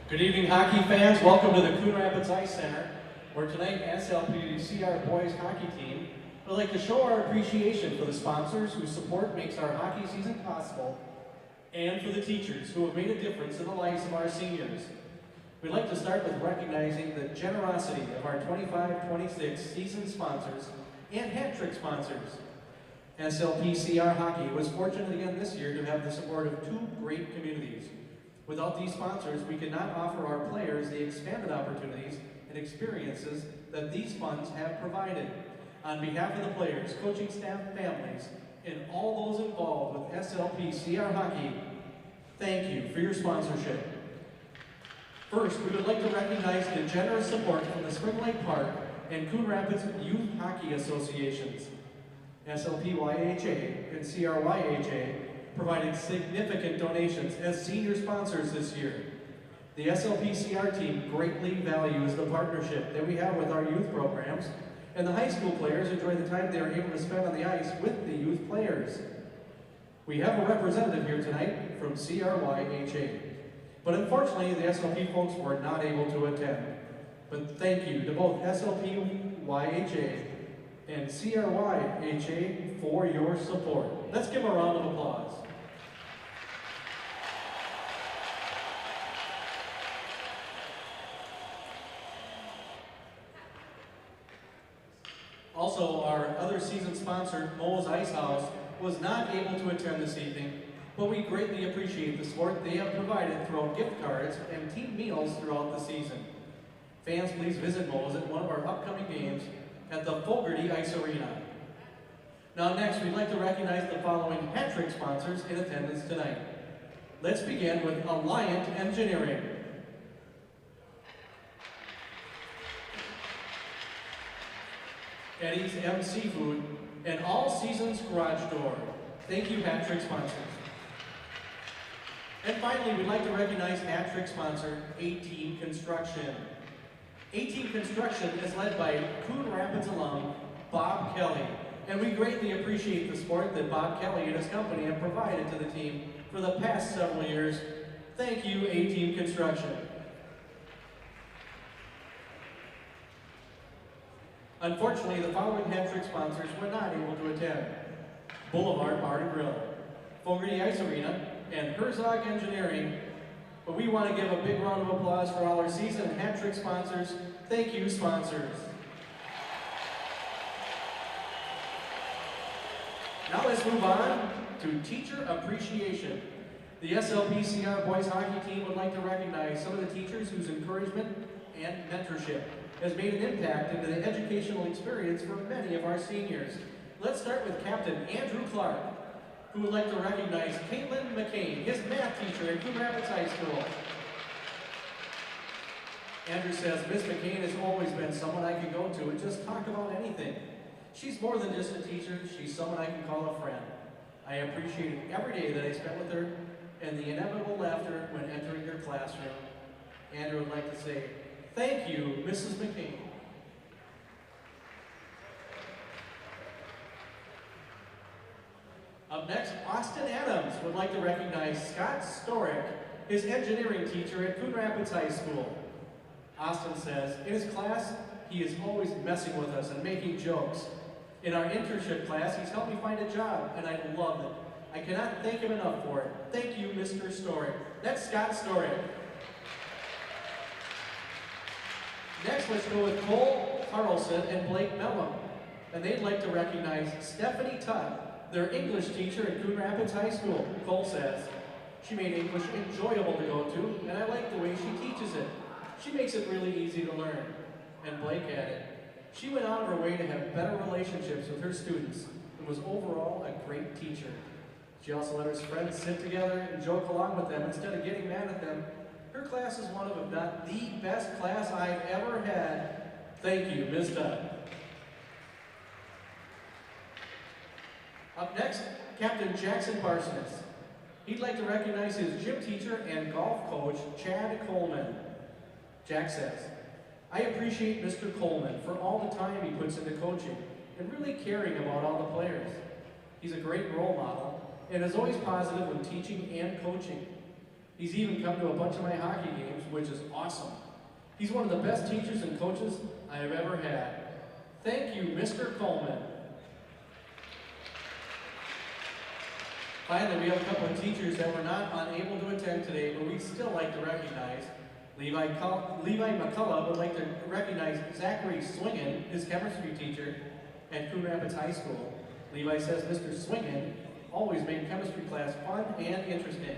Good evening, hockey fans. Welcome to the Coon Rapids Ice Center, where tonight SLPCR boys hockey team would like to show our appreciation for the sponsors whose support makes our hockey season possible, and for the teachers who have made a difference in the lives of our seniors. We'd like to start with recognizing the generosity of our 25-26 season sponsors and hat trick sponsors. SLPCR Hockey was fortunate again this year to have the support of two great communities. Without these sponsors, we could not offer our players the expanded opportunities and experiences that these funds have provided. On behalf of the players, coaching staff, families, and all those involved with SLPCR Hockey, thank you for your sponsorship. First, we would like to recognize the generous support from the Spring Lake Park and Coon Rapids Youth Hockey Associations. SLPYHA and CRYHA provided significant donations as senior sponsors this year. The SLPCR team greatly values the partnership that we have with our youth programs, and the high school players enjoy the time they are able to spend on the ice with the youth players. We have a representative here tonight from CRYHA, but unfortunately the SLP folks were not able to attend. But thank you to both SLPYHA and CRYHA for your support. Let's give a round of applause. Also, our other season sponsor, Moe's Ice House, was not able to attend this evening, but we greatly appreciate the support they have provided throughout gift cards and team meals throughout the season. Fans, please visit Moe's at one of our upcoming games at the Fogarty Ice Arena. Now next, we'd like to recognize the following hat trick sponsors in attendance tonight. Let's begin with Alliant Engineering, Eddie's M Seafood, and All Seasons Garage Door. Thank you, hat trick sponsors. And finally, we'd like to recognize hat trick sponsor, A-Team Construction. A-Team Construction is led by Coon Rapids alum, Bob Kelly, and we greatly appreciate the support that Bob Kelly and his company have provided to the team for the past several years. Thank you, A-Team Construction. Unfortunately, the following hat trick sponsors were not able to attend: Boulevard Bar and Grill, Fogarty Ice Arena, and Herzog Engineering. But we want to give a big round of applause for all our season and hat trick sponsors. Thank you, sponsors. Now let's move on to teacher appreciation. The SLPCR boys hockey team would like to recognize some of the teachers whose encouragement and mentorship has made an impact into the educational experience for many of our seniors. Let's start with Captain Andrew Clark, who would like to recognize Caitlin McCain, his math teacher at Coon Rapids High School. Andrew says, Miss McCain has always been someone I can go to and just talk about anything. She's more than just a teacher, she's someone I can call a friend. I appreciated every day that I spent with her and the inevitable laughter when entering her classroom. Andrew would like to say, thank you, Mrs. McCain. Up next, Austin Adams would like to recognize Scott Storick, his engineering teacher at Coon Rapids High School. Austin says, in his class, he is always messing with us and making jokes. In our internship class, he's helped me find a job, and I love it. I cannot thank him enough for it. Thank you, Mr. Storick. That's Scott Storick. Next, let's go with Cole Carlson and Blake Mellon. And they'd like to recognize Stephanie Tutt, their English teacher at Coon Rapids High School. Cole says, she made English enjoyable to go to, and I like the way she teaches it. She makes it really easy to learn. And Blake added, she went out of her way to have better relationships with her students and was overall a great teacher. She also let her friends sit together and joke along with them instead of getting mad at them. Her class is one of, if not the best class I've ever had. Thank you, Ms. Dunn. Up next, Captain Jackson Parsons. He'd like to recognize his gym teacher and golf coach, Chad Coleman. Jack says, I appreciate Mr. Coleman for all the time he puts into coaching and really caring about all the players. He's a great role model and is always positive when teaching and coaching. He's even come to a bunch of my hockey games, which is awesome. He's one of the best teachers and coaches I have ever had. Thank you, Mr. Coleman. Finally, we have a couple of teachers that were not unable to attend today, but we'd still like to recognize. Levi McCullough would like to recognize Zachary Swingen, his chemistry teacher at Coon Rapids High School. Levi says Mr. Swingen always made chemistry class fun and interesting.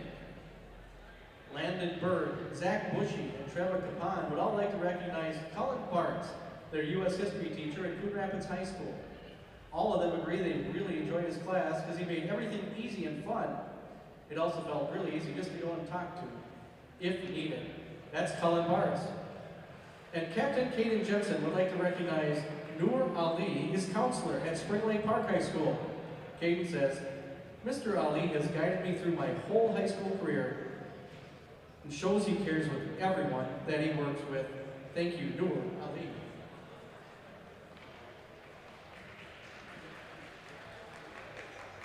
Landon Bird, Zach Bushy, and Trevor Capon would all like to recognize Colin Barnes, their U.S. history teacher at Coon Rapids High School. All of them agree they really enjoyed his class because he made everything easy and fun. It also felt really easy just to go and talk to, if needed. That's Colin Barnes. And Captain Caden Jensen would like to recognize Noor Ali, his counselor at Spring Lake Park High School. Caden says, Mr. Ali has guided me through my whole high school career and shows he cares with everyone that he works with. Thank you, Noor Ali.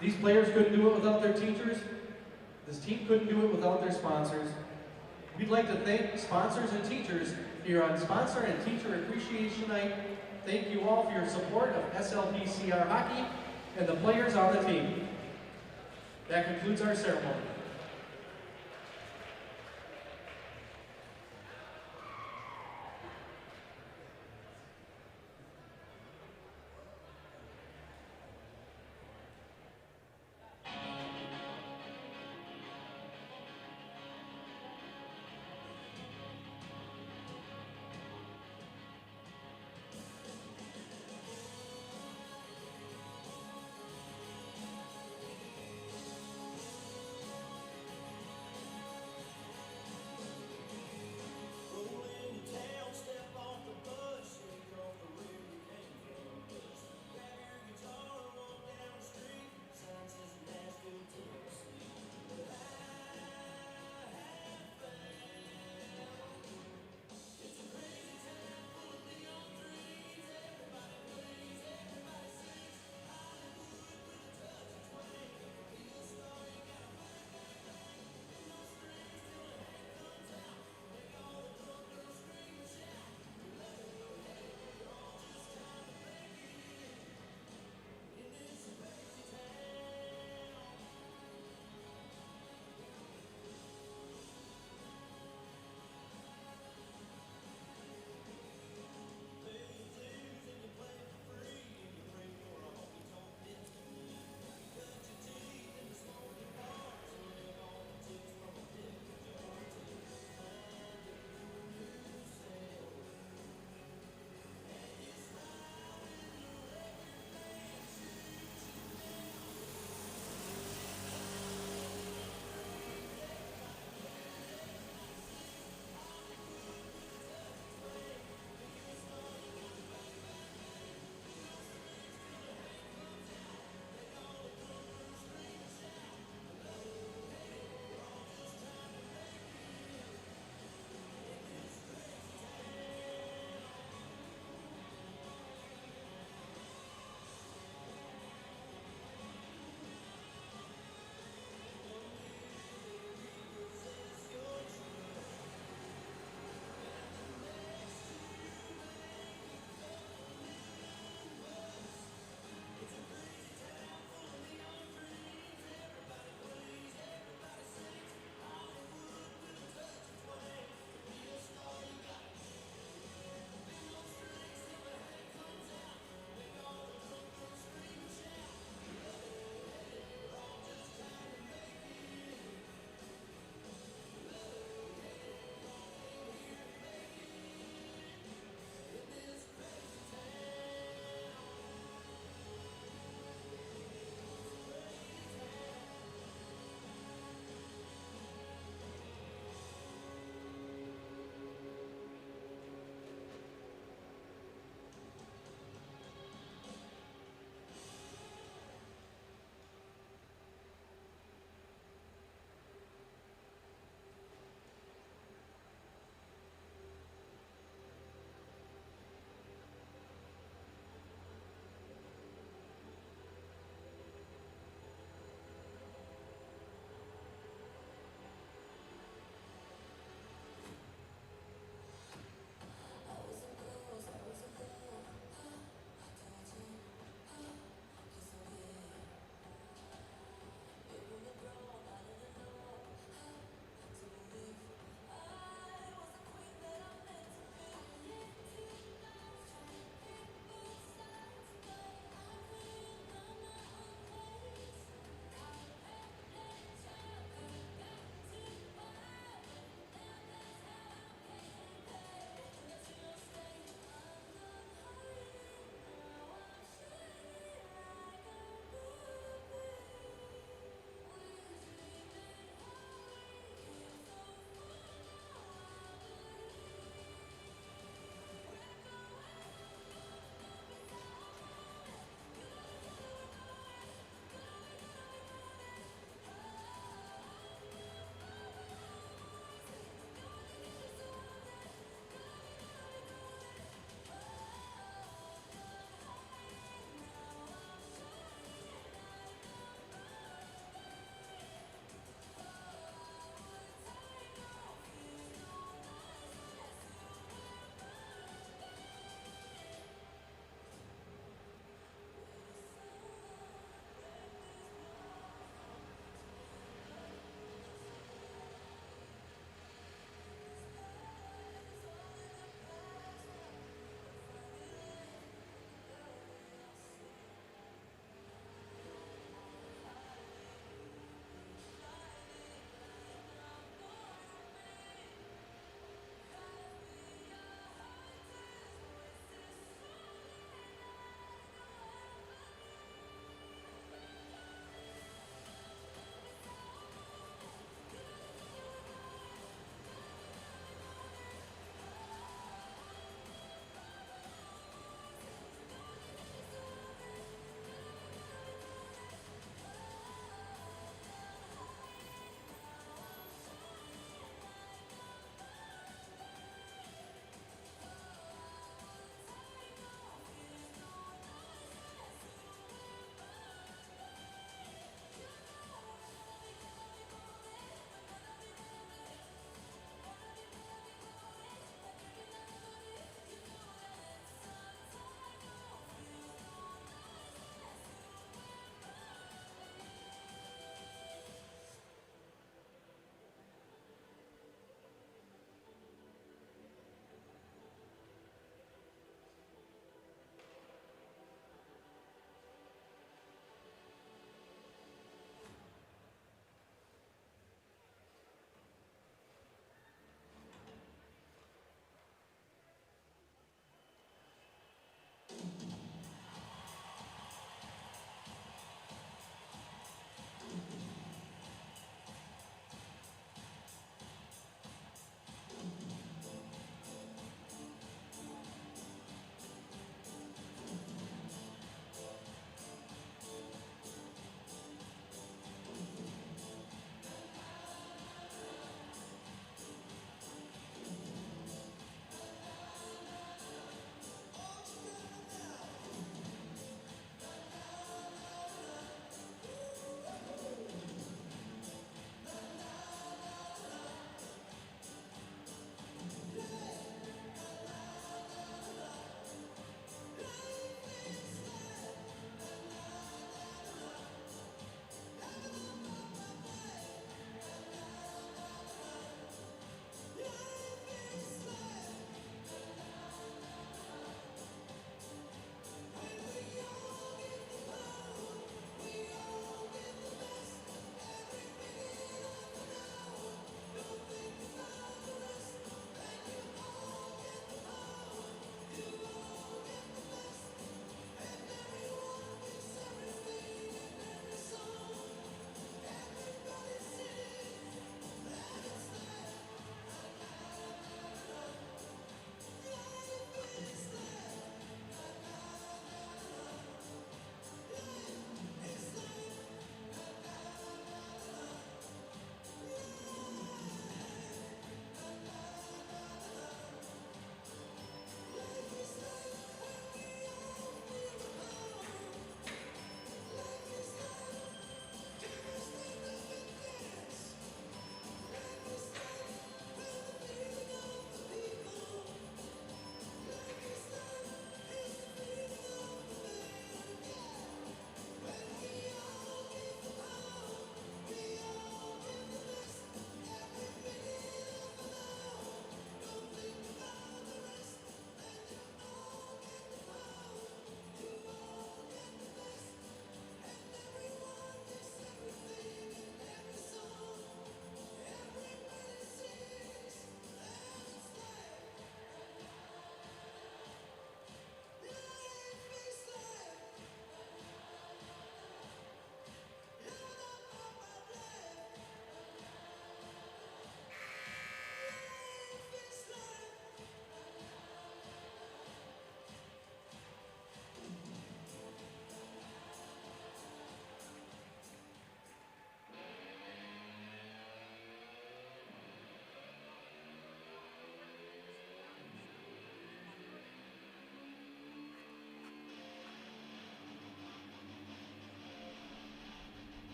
These players couldn't do it without their teachers. This team couldn't do it without their sponsors. We'd like to thank sponsors and teachers here on Sponsor and Teacher Appreciation Night. Thank you all for your support of SLPCR hockey and the players on the team. That concludes our ceremony.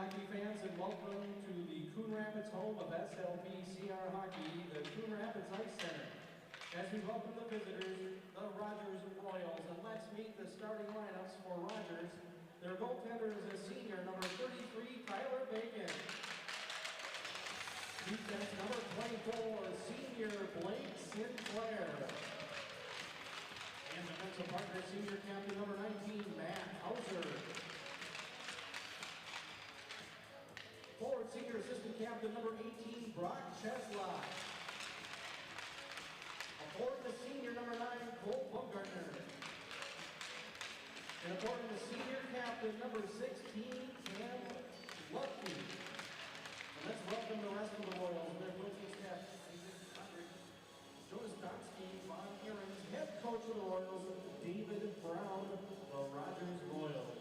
hockey fans, and welcome to the Coon Rapids home of SLPCR hockey, the Coon Rapids Ice Center. As we welcome the visitors, the Rogers Royals, and let's meet the starting lineups for Rogers. Their goaltender is a senior, number 33, Tyler Bacon. Defense number 24, senior Blake Sinclair. And defensive partner, senior captain number 19, Matt Hauser. Forward senior assistant captain number 18, Brock Cheslak. Forward to senior number 9, Cole Bumgartner. And according to senior captain number 16, Cam Lutke. And let's welcome the rest of the Royals. Their coaching staff, Joe Stotsky, Bob Aaron's head coach of the Royals, David Brown, the Rogers Royals.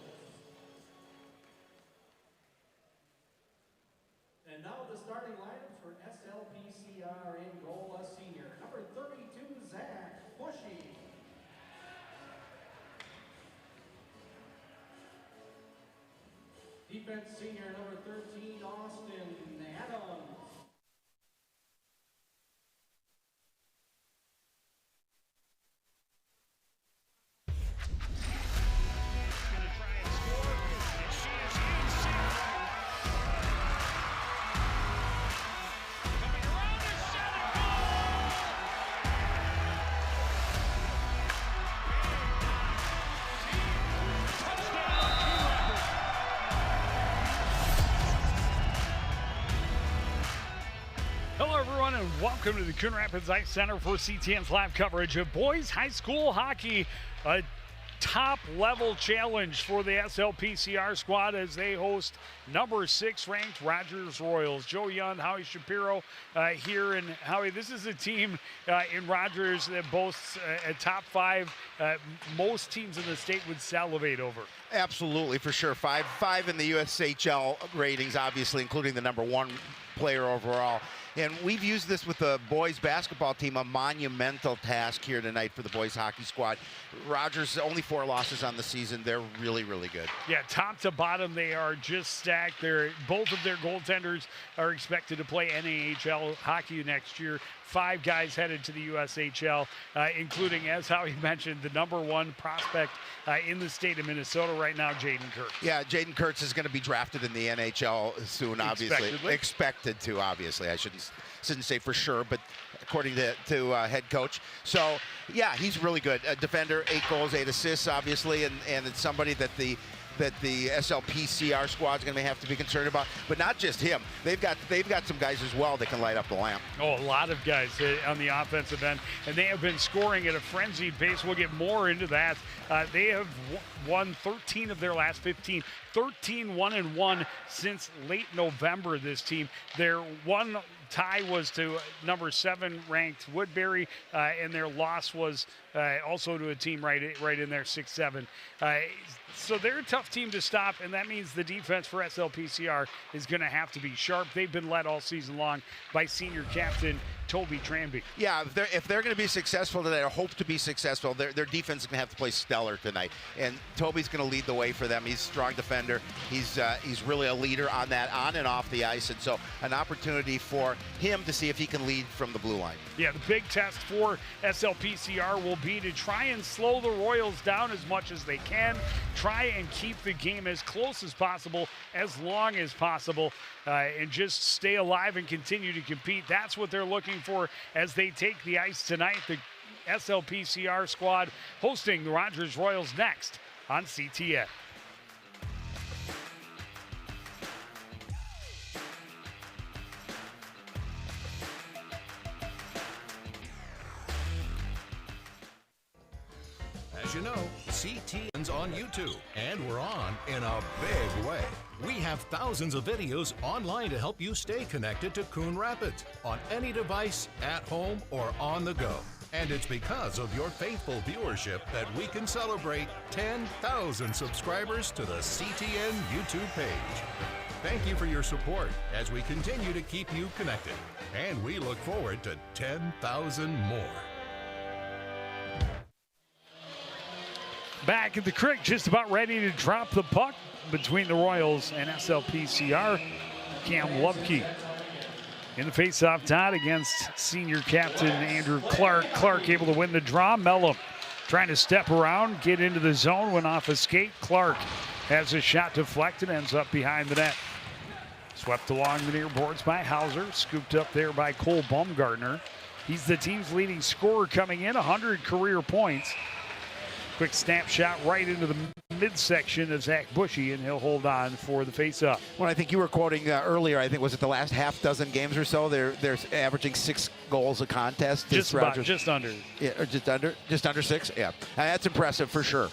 And now the starting lineup for SLPCR in goal, a senior. Number 32, Zach Bushy. Defense senior, number 13, Austin Adams. And welcome to the Coon Rapids Ice Center for CTN's live coverage of boys high school hockey. A top-level challenge for the SLPCR squad as they host number 6 ranked Rogers Royals. Joe Young, Howie Shapiro here. And Howie, this is a team in Rogers that boasts a top 5 most teams in the state would salivate over. Absolutely, for sure. Five in the USHL ratings, obviously, including the number 1 player overall. And we've used this with the boys basketball team, a monumental task here tonight for the boys hockey squad. Rogers, only 4 losses on the season. They're really, really good. Yeah, top to bottom, they are just stacked. Both of their goaltenders are expected to play NAHL hockey next year. 5 guys headed to the USHL, including, as Howie mentioned, the number 1 prospect in the state of Minnesota right now, Jaden Kurtz. Yeah, Jaden Kurtz is going to be drafted in the NHL soon, obviously. Expected to, obviously. I shouldn't say for sure, but according to head coach. So, yeah, he's really good. A defender, 8 goals, 8 assists, obviously, and it's somebody that the SLPCR squad is going to have to be concerned about. But not just him. They've got some guys as well that can light up the lamp. Oh, a lot of guys on the offensive end, and they have been scoring at a frenzied pace. We'll get more into that. They have won 13 of their last 15. 13-1-1 since late November, this team. Their one tie was to number 7 ranked Woodbury, and their loss was also to a team right in there, 6-7. So they're a tough team to stop, and that means the defense for SLPCR is going to have to be sharp. They've been led all season long by senior captain Toby Tranby. Yeah, if they're going to be successful today, or hope to be successful, their defense is going to have to play stellar tonight. And Toby's going to lead the way for them. He's a strong defender. He's really a leader on and off the ice. And so an opportunity for him to see if he can lead from the blue line. Yeah, the big test for SLPCR will be to try and slow the Royals down as much as they can. Try and keep the game as close as possible, as long as possible, and just stay alive and continue to compete. That's what they're looking for as they take the ice tonight. The SLPCR squad hosting the Rogers Royals next on CTN. As you know, CTN's on YouTube, and we're on in a big way. We have thousands of videos online to help you stay connected to Coon Rapids on any device, at home, or on the go. And it's because of your faithful viewership that we can celebrate 10,000 subscribers to the CTN YouTube page. Thank you for your support as we continue to keep you connected. And we look forward to 10,000 more. Back at the creek, just about ready to drop the puck between the Royals and SLPCR. Cam Lubke in the faceoff dot against senior captain Andrew Clark. Clark able to win the draw. Mellum trying to step around, get into the zone, went off a skate. Clark has a shot deflected, ends up behind the net. Swept along the near boards by Hauser, scooped up there by Cole Baumgartner. He's the team's leading scorer coming in, 100 career points. Quick snapshot right into the midsection of Zach Bushy, and he'll hold on for the faceoff. Well, I think you were quoting earlier, I think, was it the last half dozen games or so? They're averaging 6 goals a contest. Just about, just under. Yeah, or just under 6. Yeah, that's impressive for sure.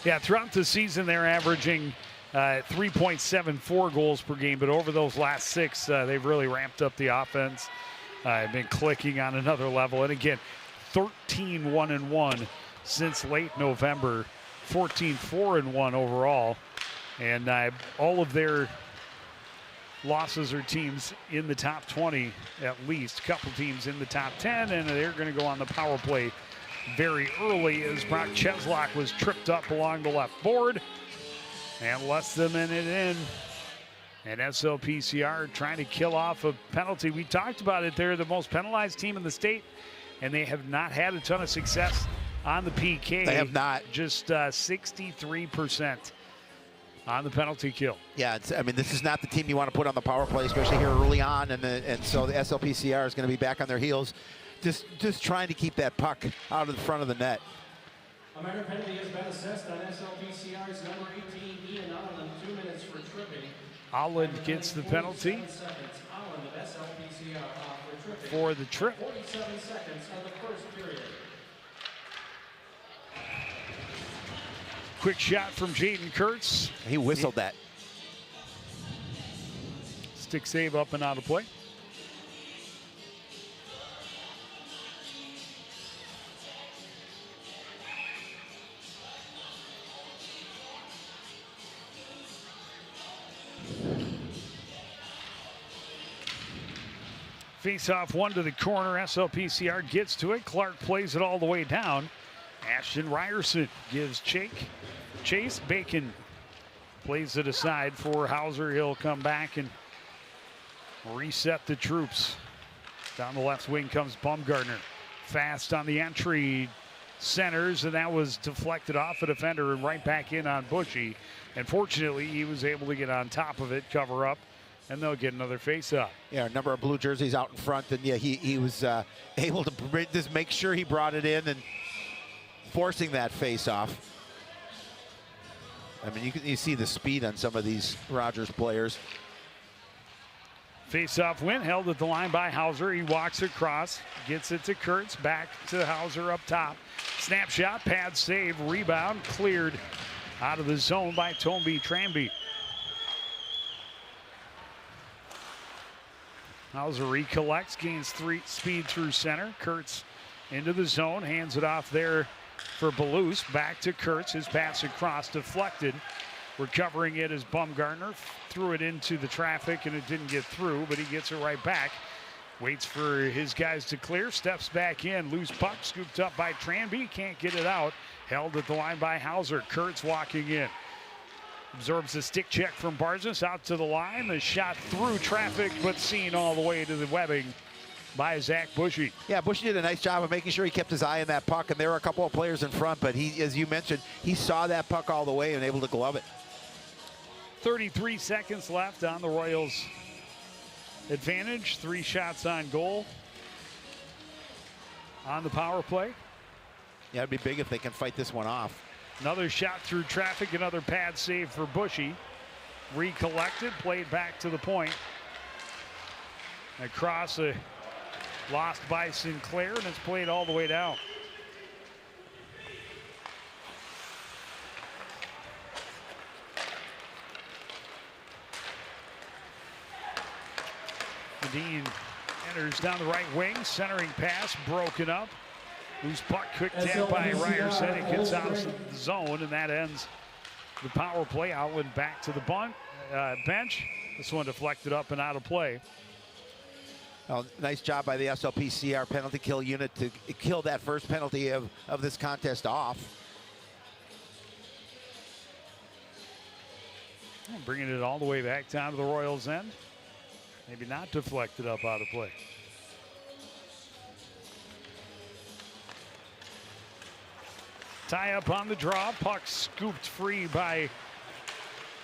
Yeah, throughout the season they're averaging 3.74 goals per game, but over those last 6, they've really ramped up the offense. Been clicking on another level, and again, 13-1-1 since late November, 14-4-1 overall, and all of their losses are teams in the top 20 at least. A couple teams in the top 10, and they're going to go on the power play very early as Brock Cheslak was tripped up along the left board, and less than a minute in, and SLPCR trying to kill off a penalty. We talked about it. They're the most penalized team in the state, and they have not had a ton of success on the PK. They have not. Just 63% on the penalty kill. Yeah, I mean, this is not the team you want to put on the power play, especially here early on, and so the SLPCR is going to be back on their heels, just trying to keep that puck out of the front of the net. A minor penalty has been assessed on SLPCR's number 18, Ian Allen, 2 minutes for tripping. Allen gets the penalty Allen of SLPCR for tripping. For the trip. 47 seconds of the first period. Quick shot from Jaden Kurtz. He whistled that. Stick save up and out of play. Face off one to the corner. SLPCR gets to it. Clark plays it all the way down. Ashton Ryerson gives Chase Bacon plays it aside for Hauser. He'll come back and reset the troops. Down the left wing comes Baumgartner. Fast on the entry. Centers, and that was deflected off a defender and right back in on Bushy. And fortunately, he was able to get on top of it, cover up, and they'll get another face-off. Yeah, a number of blue jerseys out in front, and yeah, he was able to just make sure he brought it in and forcing that face-off. I mean, you see the speed on some of these Rogers players. Face-off win, held at the line by Hauser. He walks across, gets it to Kurtz, back to Hauser up top. Snapshot, pad save, rebound, cleared out of the zone by Tomby Tranby. Hauser recollects, gains speed through center. Kurtz into the zone, hands it off there for Belouse. Back to Kurtz, his pass across, deflected. Recovering it as Baumgartner threw it into the traffic and it didn't get through, but he gets it right back. Waits for his guys to clear, steps back in, loose puck, scooped up by Tranby, can't get it out. Held at the line by Hauser. Kurtz walking in. Absorbs the stick check from Barzis out to the line. The shot through traffic, but seen all the way to the webbing by Zach Bushy. Yeah, Bushy did a nice job of making sure he kept his eye on that puck, and there were a couple of players in front, but he, as you mentioned, he saw that puck all the way and able to glove it. 33 seconds left on the Royals' advantage. 3 shots on goal on the power play. Yeah, it'd be big if they can fight this one off. Another shot through traffic, another pad save for Bushy. Recollected, played back to the point. Across a lost by Sinclair, and it's played all the way down. Dean enters down the right wing, centering pass, broken up. Loose puck, quick tap by Ryerson. It gets out of the zone, and that ends the power play. Outland back to the bench. This one deflected up and out of play. Well, nice job by the SLPCR penalty kill unit to kill that first penalty of this contest off. Bringing it all the way back down to the Royals' end. Maybe not deflected up out of play. Tie up on the draw. Puck scooped free by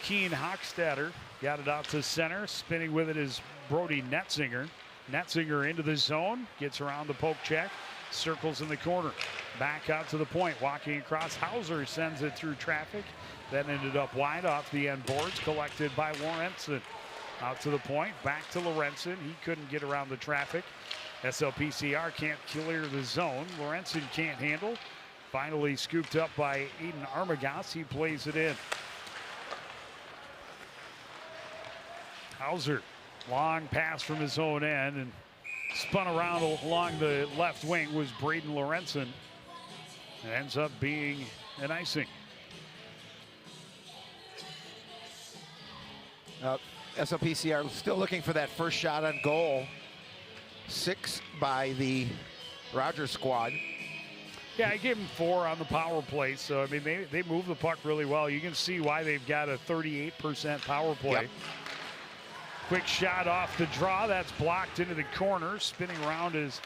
Keen Hochstadter. Got it out to center. Spinning with it is Brody Netzinger. Netzinger into the zone. Gets around the poke check. Circles in the corner. Back out to the point. Walking across. Hauser sends it through traffic. Then ended up wide off the end boards. Collected by Lorenzen. Out to the point. Back to Lorenzen. He couldn't get around the traffic. SLPCR can't clear the zone. Lorenzen can't handle. Finally scooped up by Aiden Armagas. He plays it in. Hauser, long pass from his own end and spun around along the left wing was Braden Lorenzen. It ends up being an icing. SLPCR still looking for that first shot on goal. 6 by the Rogers squad. Yeah, I gave them 4 on the power play. So, I mean, they move the puck really well. You can see why they've got a 38% power play. Yep. Quick shot off the draw. That's blocked into the corner. Spinning around is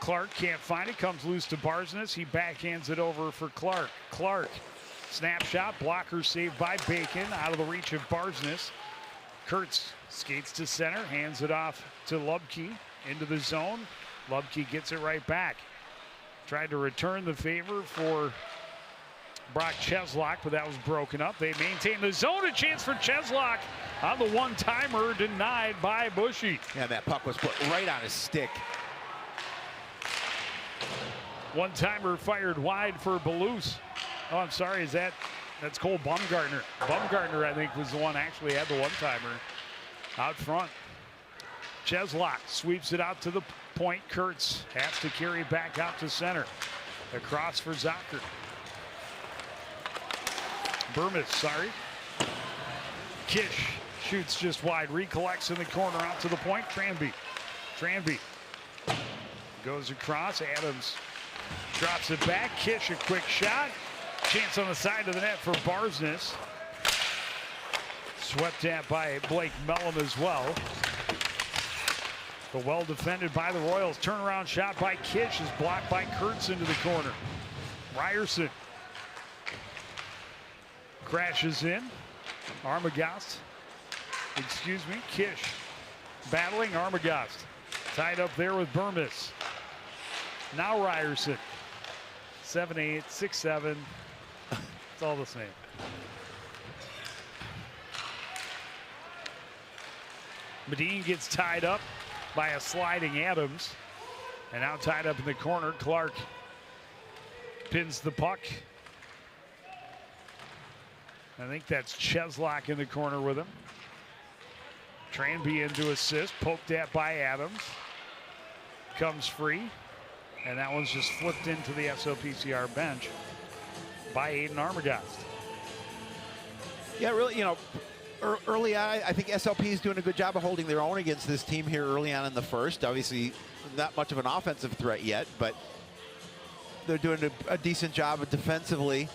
Clark. Can't find it. Comes loose to Barsness. He backhands it over for Clark. Clark. Snapshot. Blocker saved by Bacon. Out of the reach of Barsness. Kurtz skates to center. Hands it off to Lubke. Into the zone. Lubke gets it right back. Tried to return the favor for Brock Cheslock, but that was broken up. They maintain the zone. A chance for Cheslock on the one-timer, denied by Bushy. Yeah, that puck was put right on his stick. One-timer fired wide for Belouse. Oh, I'm sorry, that's Cole Bumgarner. Bumgarner, I think, was the one actually had the one-timer out front. Cheslock sweeps it out to the point. Kurtz has to carry back out to center. Across for Zucker. Burmis, sorry. Kish shoots just wide. Recollects in the corner out to the point. Tranby goes across. Adams drops it back. Kish a quick shot. Chance on the side of the net for Barsness. Swept at by Blake Mellon as well. But well defended by the Royals. Turnaround shot by Kish is blocked by Kurtz into the corner. Ryerson crashes in. Armagast. Kish battling Armagast. Tied up there with Burmis. Now Ryerson. 7-8, 6-7. It's all the same. Medine gets tied up by a sliding Adams. And now tied up in the corner, Clark pins the puck. I think that's Cheslock in the corner with him. Tranby into assist, poked at by Adams. Comes free. And that one's just flipped into the SLPCR bench by Aiden Armagast. Yeah, really, early on, I think SLP is doing a good job of holding their own against this team here early on in the first. Obviously, not much of an offensive threat yet, but they're doing a decent job of defensively.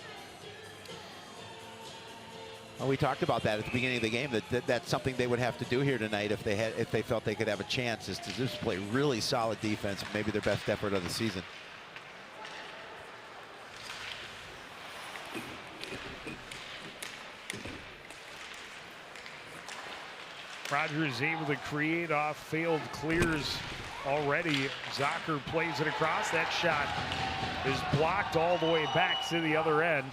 Well, we talked about that at the beginning of the game, that's something they would have to do here tonight if they felt they could have a chance, is to just play really solid defense, maybe their best effort of the season. Rogers able to create off failed clears already. Zucker plays it across. That shot is blocked all the way back to the other end.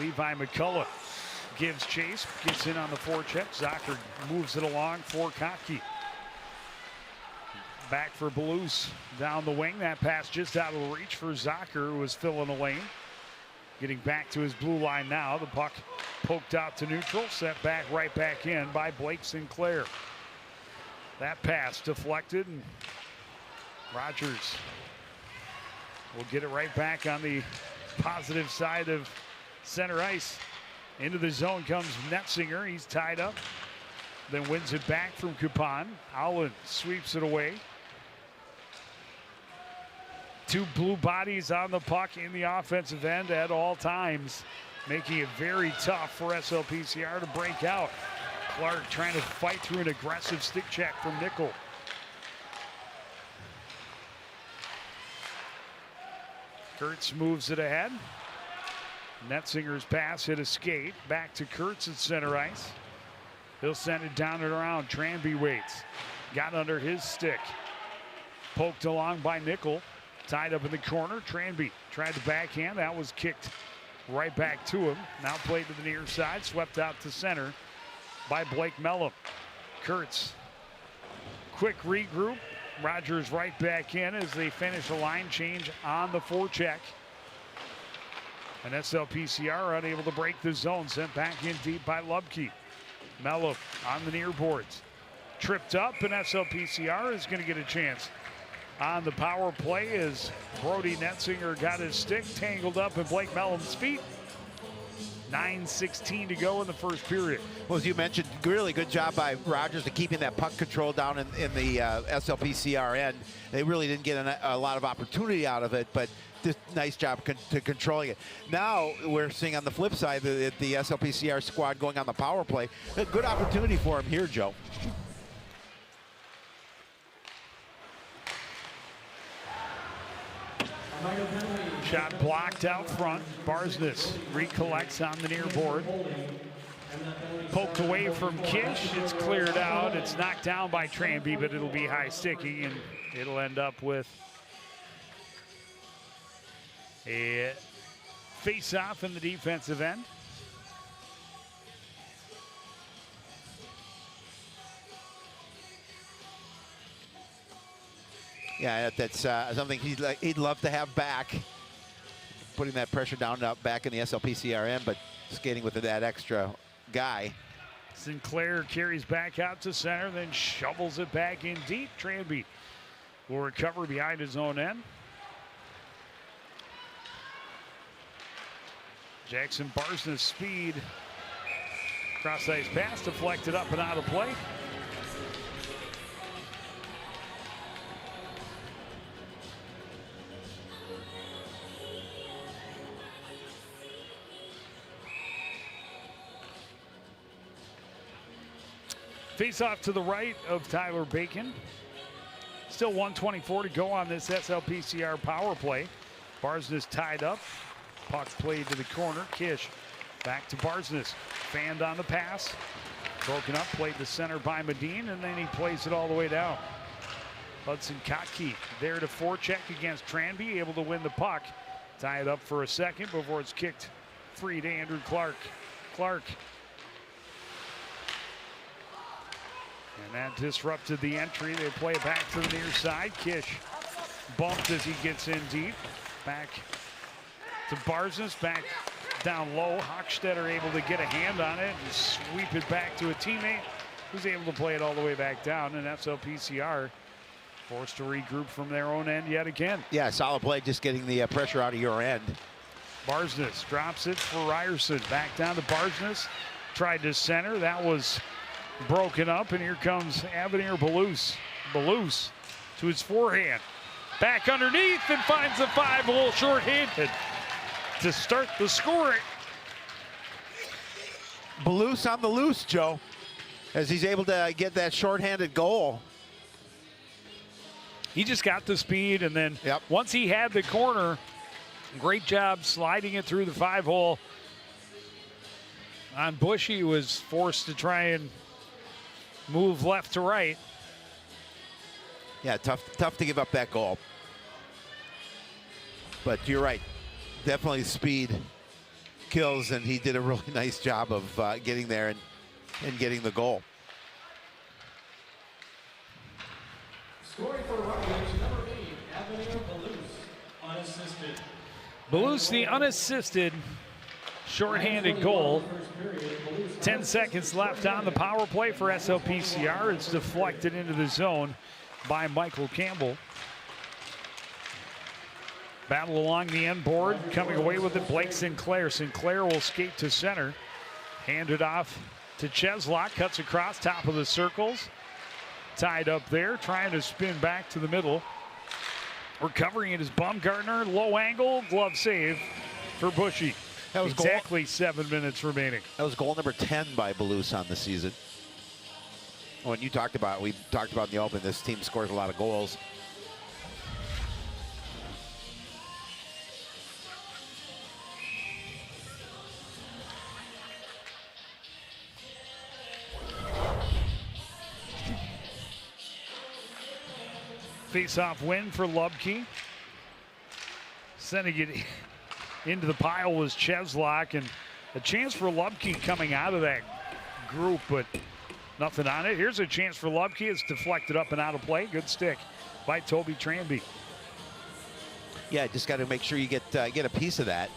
Levi McCullough gives chase, gets in on the forecheck. Zucker moves it along for Kottke. Back for Belouse down the wing. That pass just out of the reach for Zucker, who was filling the lane. Getting back to his blue line now. The puck poked out to neutral, set back right back in by Blake Sinclair. That pass deflected, and Rogers will get it right back on the positive side of center ice. Into the zone comes Netzinger. He's tied up. Then wins it back from Kupon. Allen sweeps it away. Two blue bodies on the puck in the offensive end at all times. making it very tough for SLPCR to break out. Clark trying to fight through an aggressive stick check from Nickel. Kurtz moves it ahead. Netzinger's pass hit a skate. Back to Kurtz at center ice. He'll send it down and around. Tranby waits. Got under his stick. Poked along by Nickel. Tied up in the corner. Tranby tried to backhand. That was kicked right back to him. Now played to the near side. Swept out to center by Blake Mellum. Kurtz. Quick regroup. Rogers right back in as they finish a line change on the forecheck. And SLPCR unable to break the zone. Sent back in deep by Lubke. Mellum on the near boards. Tripped up, and SLPCR is going to get a chance on the power play as Brody Netzinger got his stick tangled up in Blake Mellum's feet. 9:16 to go in the first period. Well, as you mentioned, really good job by Rogers of keeping that puck control down in the SLPCR end. They really didn't get a lot of opportunity out of it, but just nice job to controlling it. Now we're seeing on the flip side the SLPCR squad going on the power play. A good opportunity for him here, Joe. Shot blocked out front. Barsness recollects on the near board. Poked away from Kish. It's cleared out. It's knocked down by Tranby, but it'll be high sticky, and it'll end up with a face-off in the defensive end. Yeah, that's something he'd love to have back. Putting that pressure down back in the SLPCR end, but skating with that extra guy. Sinclair carries back out to center, then shovels it back in deep. Tranby will recover behind his own end. Jackson Barsness speed. Cross-ice pass deflected up and out of play. Face off to the right of Tyler Bacon. Still 1:24 to go on this SLPCR power play. Barsness tied up. Puck played to the corner. Kish back to Barsness. Fanned on the pass. Broken up, played to center by Medine, and then he plays it all the way down. Hudson Kotke there to forecheck against Tranby, able to win the puck. Tie it up for a second before it's kicked free to Andrew Clark. Clark. And that disrupted the entry. They play it back to the near side. Kish bumped as he gets in deep. Back to Barsness, back down low. Hochstetter able to get a hand on it and sweep it back to a teammate who's able to play it all the way back down. And SLPCR forced to regroup from their own end yet again. Yeah, solid play, just getting the pressure out of your end. Barsness drops it for Ryerson. Back down to Barsness. Tried to center. That was broken up, and here comes Avenir Belus. Belus to his forehand. Back underneath and finds the 5, a little short-handed to start the scoring. Belus on the loose, Joe, as he's able to get that short-handed goal. He just got the speed, and then once he had the corner, great job sliding it through the 5-hole. On Bush, he was forced to try and move left to right. Yeah, tough to give up that goal. But you're right. Definitely speed kills, and he did a really nice job of getting there and getting the goal. Scoring for Rutgers, number 8, Avenir Belus, unassisted. Belus, the unassisted shorthanded goal. 10 seconds left on the power play for SLPCR. It's deflected into the zone by Michael Campbell. Battle along the end board, coming away with it, Blake Sinclair. Sinclair will skate to center. Hand it off to Cheslock, cuts across, top of the circles. Tied up there, trying to spin back to the middle. Recovering it is Baumgartner, low angle, glove save for Bushy. That was exactly 7 minutes remaining. That was goal number 10 by Belus on the season. When we talked about in the open, this team scores a lot of goals. Face-off win for Lubke. Sending it into the pile was Cheslak, and a chance for Lubke coming out of that group, but nothing on it. Here's a chance for Lubke. It's deflected up and out of play. Good stick by Toby Tranby. Yeah, just got to make sure you get a piece of that.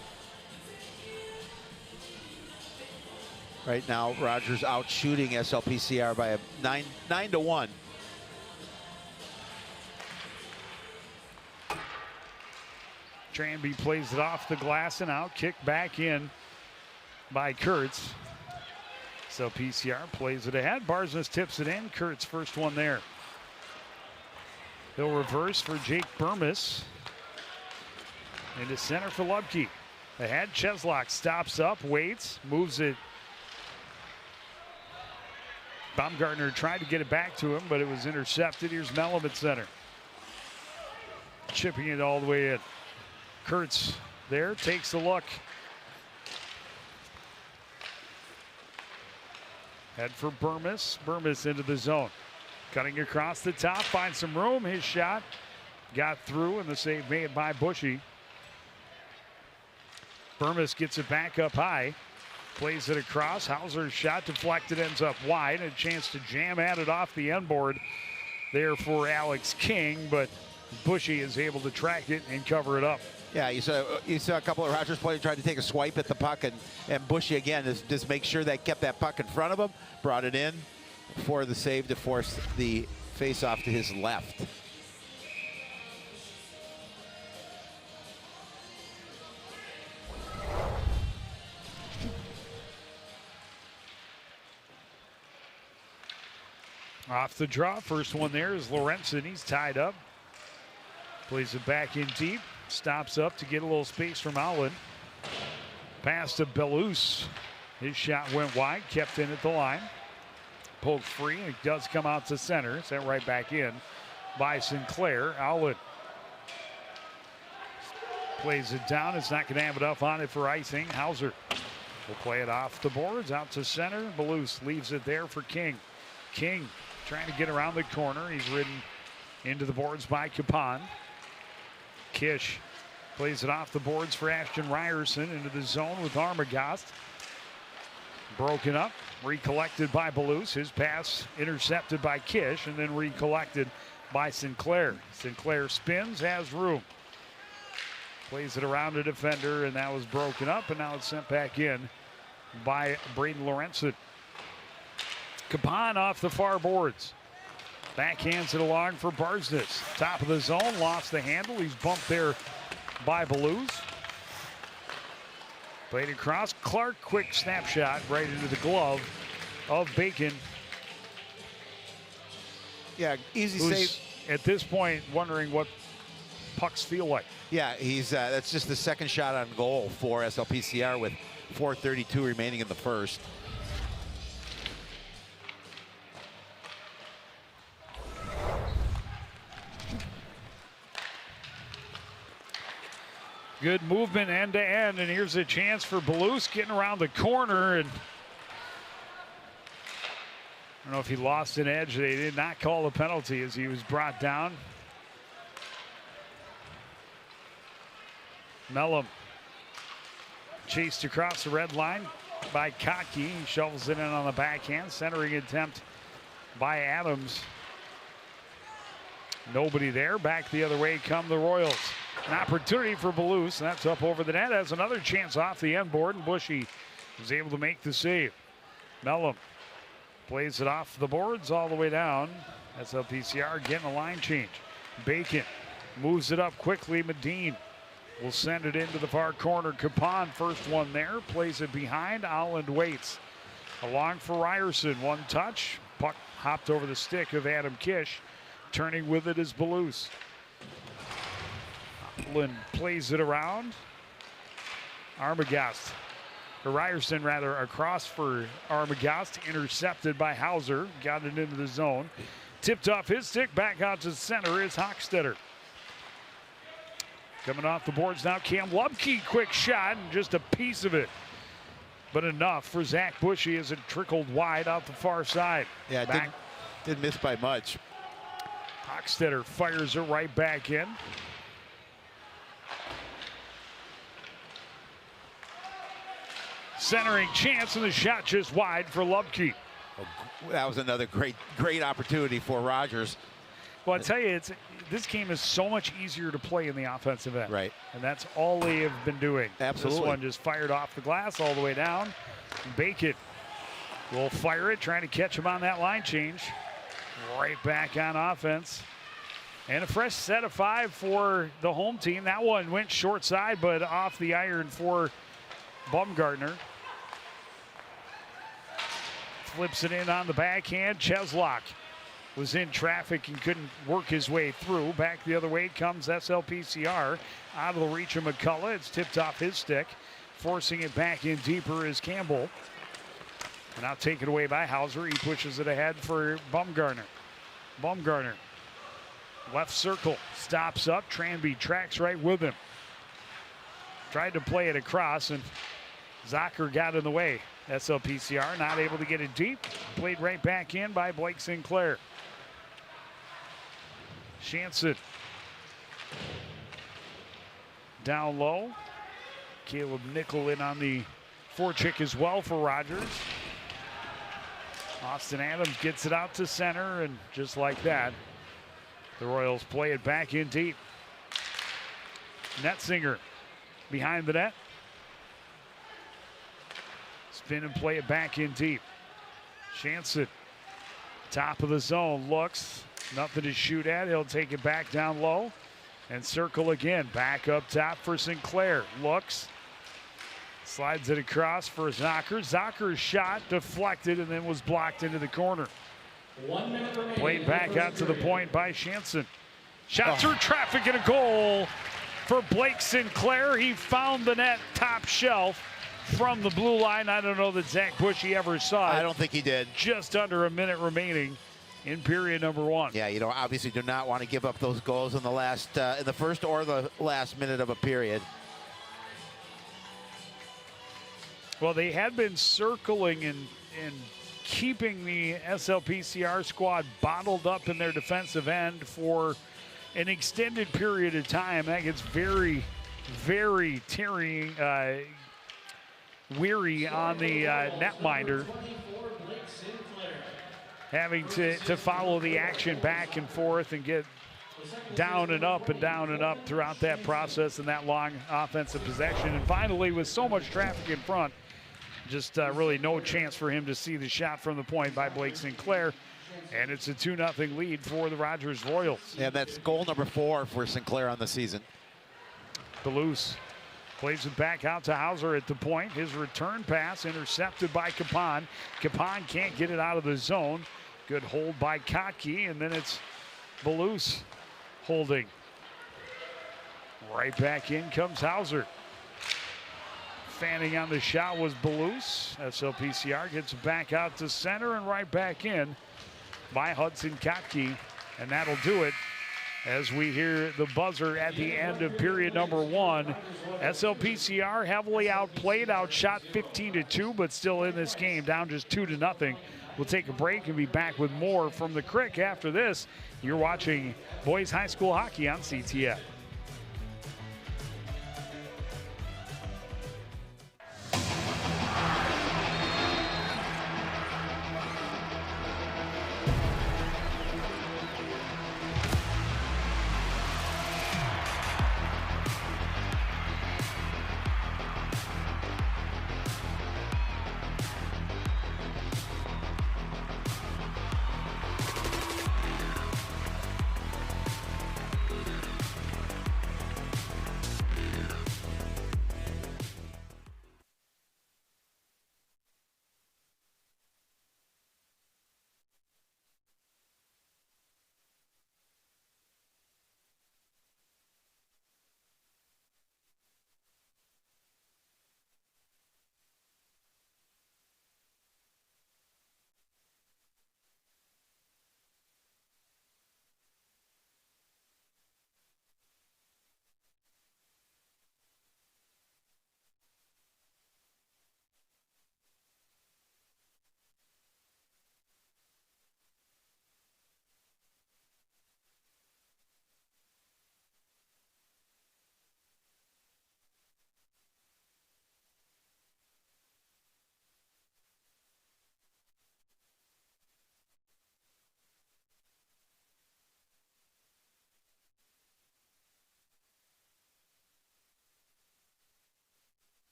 Right now, Rogers out shooting SLPCR by a 9-1. Tranby plays it off the glass and out. Kick back in by Kurtz. So PCR plays it ahead. Barsness tips it in. Kurtz first one there. He'll reverse for Jake Burmis. Into center for Lubke. Ahead, Cheslak stops up, waits, moves it. Baumgartner tried to get it back to him, but it was intercepted. Here's Mellum at center. Chipping it all the way in. Kurtz there, takes a look. Head for Burmis. Burmis into the zone. Cutting across the top, finds some room. His shot got through, and the save made by Bushy. Burmis gets it back up high. Plays it across. Hauser's shot deflected, ends up wide. A chance to jam at it off the end board there for Alex King, but Bushy is able to track it and cover it up. Yeah, you saw a couple of Rogers players trying to take a swipe at the puck, and Bushy again just make sure they kept that puck in front of him, brought it in for the save to force the face-off to his left. Off the draw, first one there is Lorenzen. He's tied up. Plays it back in deep. Stops up to get a little space from Allen. Pass to Belus. His shot went wide, kept in at the line. Pulled free, and it does come out to center. Sent right back in by Sinclair. Allen plays it down. It's not going to have enough on it for icing. Hauser will play it off the boards, out to center. Belus leaves it there for King. King trying to get around the corner. He's ridden into the boards by Capon. Kish plays it off the boards for Ashton Ryerson into the zone with Armagast. Broken up, recollected by Belus. His pass intercepted by Kish and then recollected by Sinclair. Sinclair spins, has room. Plays it around a defender, and that was broken up, and now it's sent back in by Braden Lorenzen. Capon off the far boards. Backhands it along for Barsness. Top of the zone, lost the handle. He's bumped there by Belus. Played across. Clark, quick snapshot right into the glove of Bacon. Yeah, easy save. At this point, wondering what pucks feel like. Yeah, he's that's just the second shot on goal for SLPCR with 4:32 remaining in the first. Good movement end to end, and here's a chance for Belus getting around the corner, and I don't know if he lost an edge. They did not call a penalty as he was brought down. Mellum chased across the red line by Kottke. He shovels it in on the backhand. Centering attempt by Adams. Nobody there. Back the other way come the Royals. An opportunity for Belus. That's up over the net. Has another chance off the end board, and Bushy was able to make the save. Mellum plays it off the boards all the way down. SLPCR getting a line change. Bacon moves it up quickly. Medine will send it into the far corner. Capon, first one there. Plays it behind. Allen waits. Along for Ryerson. One touch. Puck hopped over the stick of Adam Kish. Turning with it is Belus. Allen plays it around. Ryerson rather, across for Armagast, intercepted by Hauser, got it into the zone. Tipped off his stick, back out to center is Hochstetter. Coming off the boards now, Cam Lubke, quick shot, and just a piece of it. But enough for Zach Bushy as it trickled wide out the far side. Yeah, didn't miss by much. Hochstetter fires it right back in. Centering chance, and the shot just wide for Lubke. That was another great opportunity for Rogers. Well, I tell you, this game is so much easier to play in the offensive end. Right. And that's all they have been doing. Absolutely. This one just fired off the glass all the way down. Bacon will fire it, trying to catch him on that line change. Right back on offense. And a fresh set of 5 for the home team. That one went short side, but off the iron for Baumgartner. Flips it in on the backhand. Cheslock was in traffic and couldn't work his way through. Back the other way comes SLPCR. Out of the reach of McCullough. It's tipped off his stick. Forcing it back in deeper is Campbell. Now taken away by Hauser. He pushes it ahead for Baumgartner. Baumgartner. Left circle. Stops up. Tranby tracks right with him. Tried to play it across, and Zocker got in the way. SLPCR not able to get it deep. Played right back in by Blake Sinclair. Shanson. Down low. Caleb Nickel in on the forecheck as well for Rogers. Austin Adams gets it out to center, and just like that, the Royals play it back in deep. Netzinger behind the net. Spin and play it back in deep. Shanson, top of the zone, looks, nothing to shoot at. He'll take it back down low and circle again. Back up top for Sinclair. Looks, slides it across for Zocker. Zocker's shot deflected and then was blocked into the corner. 1 minute remaining. Played back out to the point by Shanson. Shot through traffic and a goal for Blake Sinclair. He found the net top shelf from the blue line. I don't know that Zach Bushy ever saw it. I don't think he did. Just under a minute remaining in period number 1. Yeah, you obviously do not want to give up those goals in the first or the last minute of a period. Well, they had been circling and keeping the SLPCR squad bottled up in their defensive end for an extended period of time. That gets very, very weary on the netminder, having to follow the action back and forth and get down and up throughout that process and that long offensive possession. And finally, with so much traffic in front, just really no chance for him to see the shot from the point by Blake Sinclair. And it's a 2-0 lead for the Rogers Royals. Yeah, that's goal number 4 for Sinclair on the season. Toulouse plays it back out to Hauser at the point. His return pass intercepted by Capon. Capon can't get it out of the zone. Good hold by Kotke, and then it's Toulouse holding. Right back in comes Hauser. Fanning on the shot was Toulouse. SLPCR gets back out to center and right back in by Hudson Kotke, and that'll do it as we hear the buzzer at the end of period number 1. SLPCR heavily outplayed, outshot 15-2, but still in this game, down just 2-0. We'll take a break and be back with more from the Crick after this. You're watching Boys High School Hockey on CTF.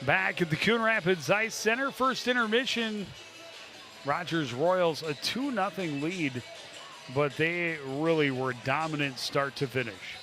Back at the Coon Rapids Ice Center, first intermission. Rogers Royals a 2-0 lead, but they really were dominant start to finish.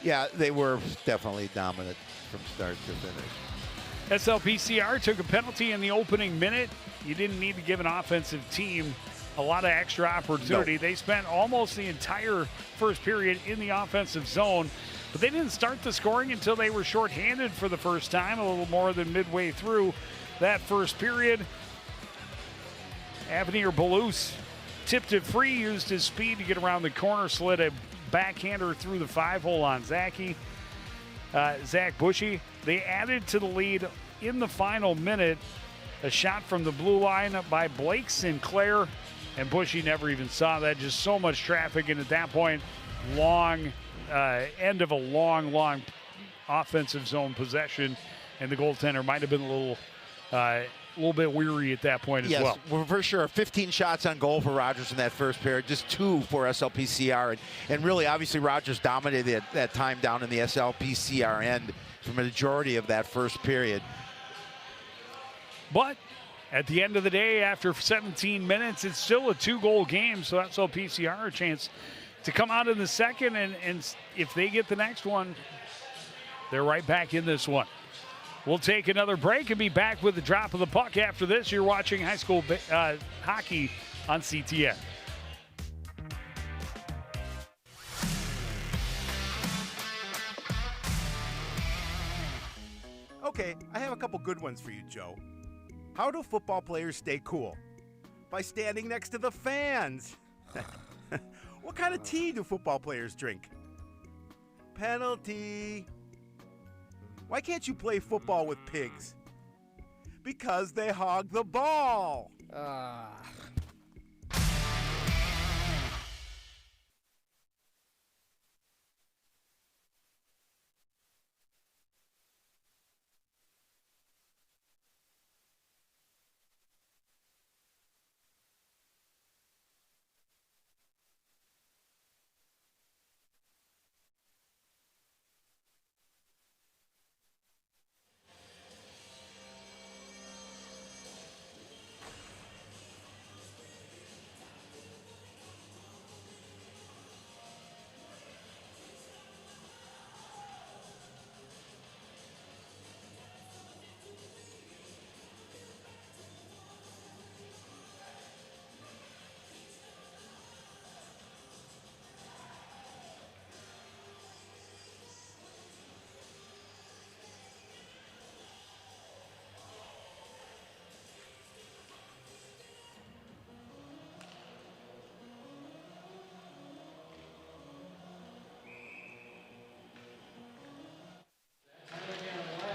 Yeah, they were definitely dominant from start to finish. SLPCR took a penalty in the opening minute. You didn't need to give an offensive team a lot of extra opportunity. No. They spent almost the entire first period in the offensive zone, but they didn't start the scoring until they were shorthanded for the first time, a little more than midway through that first period. Avenir Balous tipped it free, used his speed to get around the corner, slid a backhander through the 5-hole on Zach Bushy. They added to the lead in the final minute. A shot from the blue line by Blake Sinclair, and Bushy never even saw that. Just so much traffic, and at that point, end of a long offensive zone possession, and the goaltender might have been a little bit weary at that point as well. Yes, for sure. 15 shots on goal for Rogers in that first period, just 2 for SLPCR. And really, obviously, Rogers dominated that time down in the SLPCR end for the majority of that first period. But at the end of the day, after 17 minutes, it's still a 2-goal game, so SLPCR a chance to come out in the second, and if they get the next one, they're right back in this one. We'll take another break and be back with the drop of the puck after this. You're watching high school hockey on CTN. Okay, I have a couple good ones for you, Joe. How do football players stay cool? By standing next to the fans. What kind of tea do football players drink? Penalty. Why can't you play football with pigs? Because they hog the ball.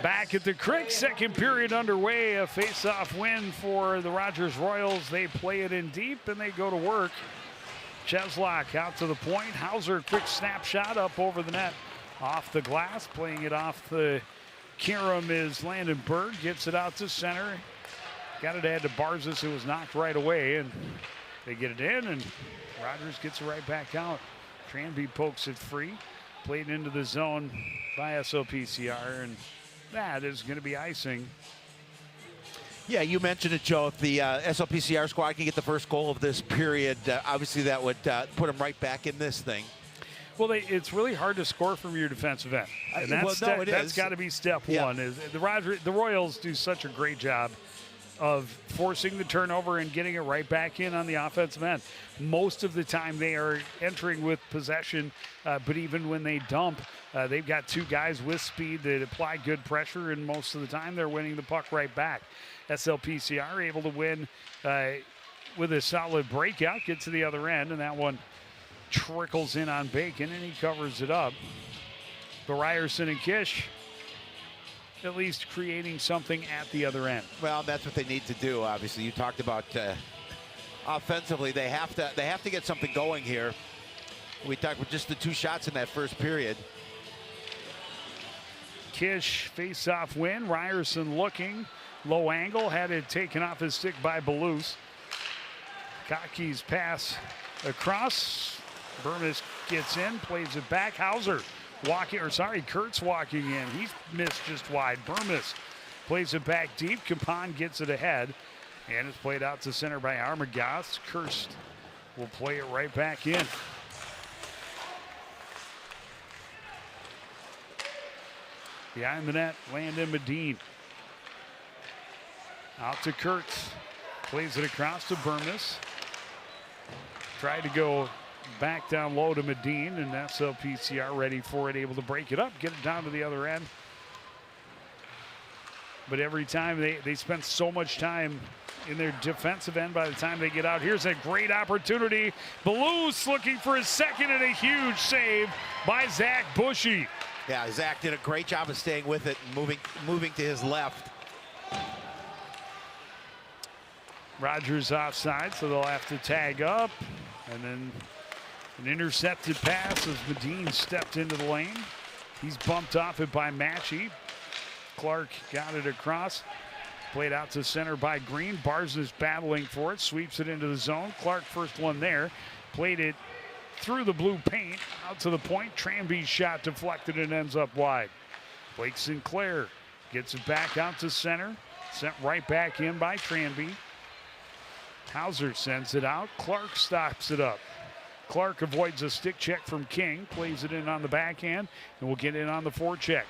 Back at the creek, second period underway. A face-off win for the Rogers Royals. They play it in deep and they go to work. Cheslock out to the point. Hauser, quick snapshot up over the net. Off the glass, playing it off the Kiram is Landon Berg. Gets it out to center. Got it ahead to Barzis, who was knocked right away. And they get it in, and Rogers gets it right back out. Tranby pokes it free. Played into the zone by SLPCR, and that is going to be icing. Yeah, you mentioned it, Joe. If the SLPCR squad can get the first goal of this period, obviously that would put them right back in this thing. Well, it's really hard to score from your defensive end. And that's got to be step one. Is the Royals do such a great job of forcing the turnover and getting it right back in on the offensive end. Most of the time they are entering with possession, but even when they dump, they've got 2 guys with speed that apply good pressure, and most of the time they're winning the puck right back. SLPCR able to win with a solid breakout, get to the other end, and that one trickles in on Bacon, and he covers it up. But Ryerson and Kish at least creating something at the other end. Well, that's what they need to do. Obviously, you talked about offensively, they have to get something going here. We talked with just the 2 shots in that first period. Kish face-off win. Ryerson looking low angle, had it taken off his stick by Balous. Kocke's pass across. Burmis gets in, plays it back. Hauser Kurtz walking in. He's missed just wide. Burmis Plays it back deep. Capon gets it ahead. And it's played out to center by Armagost. Kirst will play it right back in. Behind the net, Landon Medine. Out to Kurtz. Plays it across to Burmess. Tried to go back down low to Medine, and SLPCR ready for it, able to break it up, get it down to the other end. But every time they spend so much time in their defensive end by the time they get out. Here's a great opportunity. Blues looking for his second and a huge save by Zach Bushy. Yeah, Zach did a great job of staying with it and moving to his left. Rogers offside, so they'll have to tag up. And then an intercepted pass as Medine stepped into the lane. He's bumped off it by Matchy. Clark got it across. Played out to center by Green. Barsness battling for it. Sweeps it into the zone. Clark first one there. Played it through the blue paint. Out to the point. Tranby's shot deflected and ends up wide. Blake Sinclair gets it back out to center. Sent right back in by Tranby. Hauser sends it out. Clark stops it up. Clark avoids a stick check from King. Plays it in on the backhand. And will get in on the forecheck.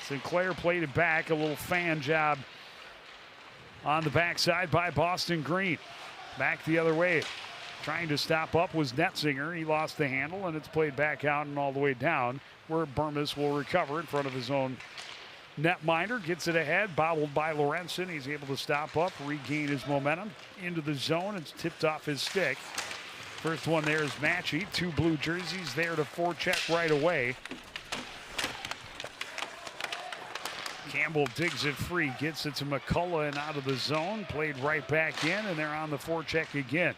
Sinclair played it back. A little fan job on the backside by Boston Green. Back the other way. Trying to stop up was Netzinger. He lost the handle, and it's played back out and all the way down, where Burmess will recover in front of his own netminder. Gets it ahead, bobbled by Lorenzen. He's able to stop up, regain his momentum into the zone. It's tipped off his stick. First one there is Matchy. Two blue jerseys there to forecheck right away. Campbell digs it free, gets it to McCullough and out of the zone. Played right back in, and they're on the forecheck again.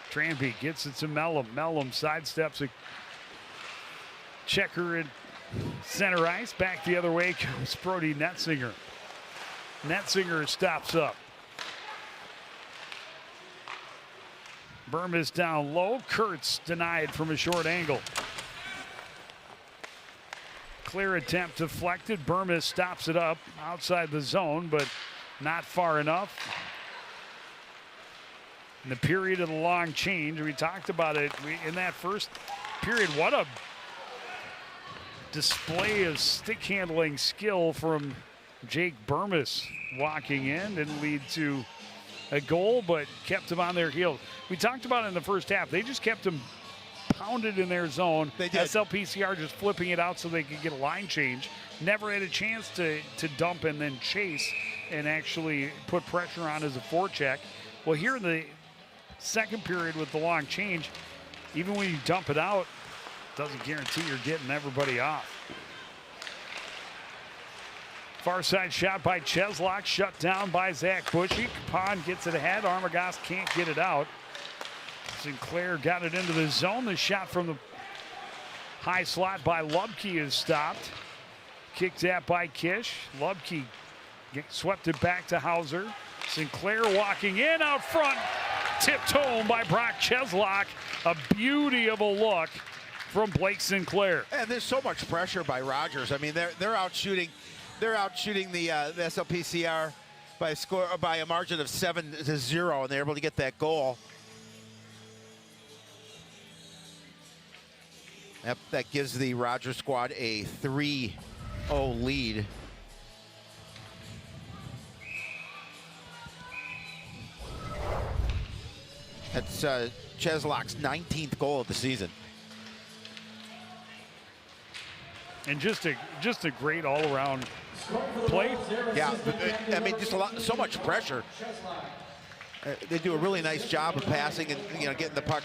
Tranby gets it to Mellum. Mellum sidesteps a checker at center ice. Back the other way comes Brody Netzinger. Netzinger stops up. Burmess down low. Kurtz denied from a short angle. Clear attempt deflected. Burmess stops it up outside the zone, but not far enough. In the period of the long change, we talked about it in that first period. What a display of stick handling skill from Jake Burmess walking in. Didn't lead to a goal, but kept them on their heels. We talked about it in the first half. They just kept them pounded in their zone. They did. SLPCR just flipping it out so they could get a line change. Never had a chance to dump and then chase and actually put pressure on as a forecheck. Well, here in the second period with the long change, even when you dump it out, doesn't guarantee you're getting everybody off. Far side shot by Cheslock, shut down by Zach Bushy. Capon gets it ahead. Armagost can't get it out. Sinclair got it into the zone. The shot from the high slot by Lubke is stopped. Kicked at by Kish. Lubke swept it back to Hauser. Sinclair walking in out front. Tipped home by Brock Cheslock. A beauty of a look from Blake Sinclair. And there's so much pressure by Rogers. I mean, they're out shooting the SLPCR by a margin of 7-0, and they're able to get that goal. That gives the Rogers squad a 3-0 lead. That's Cheslock's 19th goal of the season. And just a great all-around play. Yeah, I mean, just so much pressure. They do a really nice job of passing and getting the puck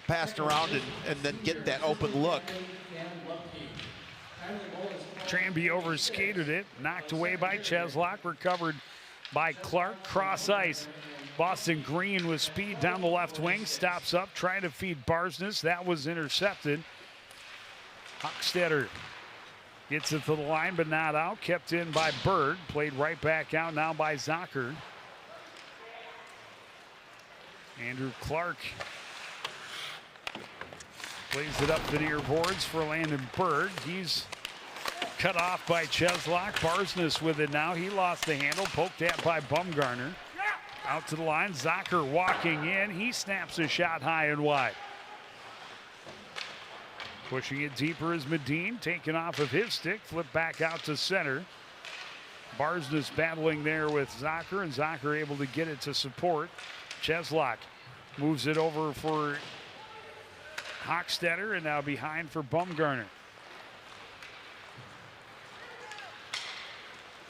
passed around and then get that open look. Tranby overskated it, knocked away by Cheslock, recovered by Clark. Cross ice. Boston Green with speed down the left wing, stops up, trying to feed Barsness. That was intercepted. Hochstetter gets it to the line, but not out. Kept in by Bird. Played right back out now by Zocker. Andrew Clark plays it up the near boards for Landon Bird. He's cut off by Cheslock. Barsness with it now. He lost the handle. Poked at by Bumgarner. Out to the line. Zocker walking in. He snaps a shot high and wide. Pushing it deeper is Medine. Taken off of his stick. Flip back out to center. Barsness battling there with Zocker, and Zocker able to get it to support. Cheslock moves it over for Hochstetter, and now behind for Bumgarner.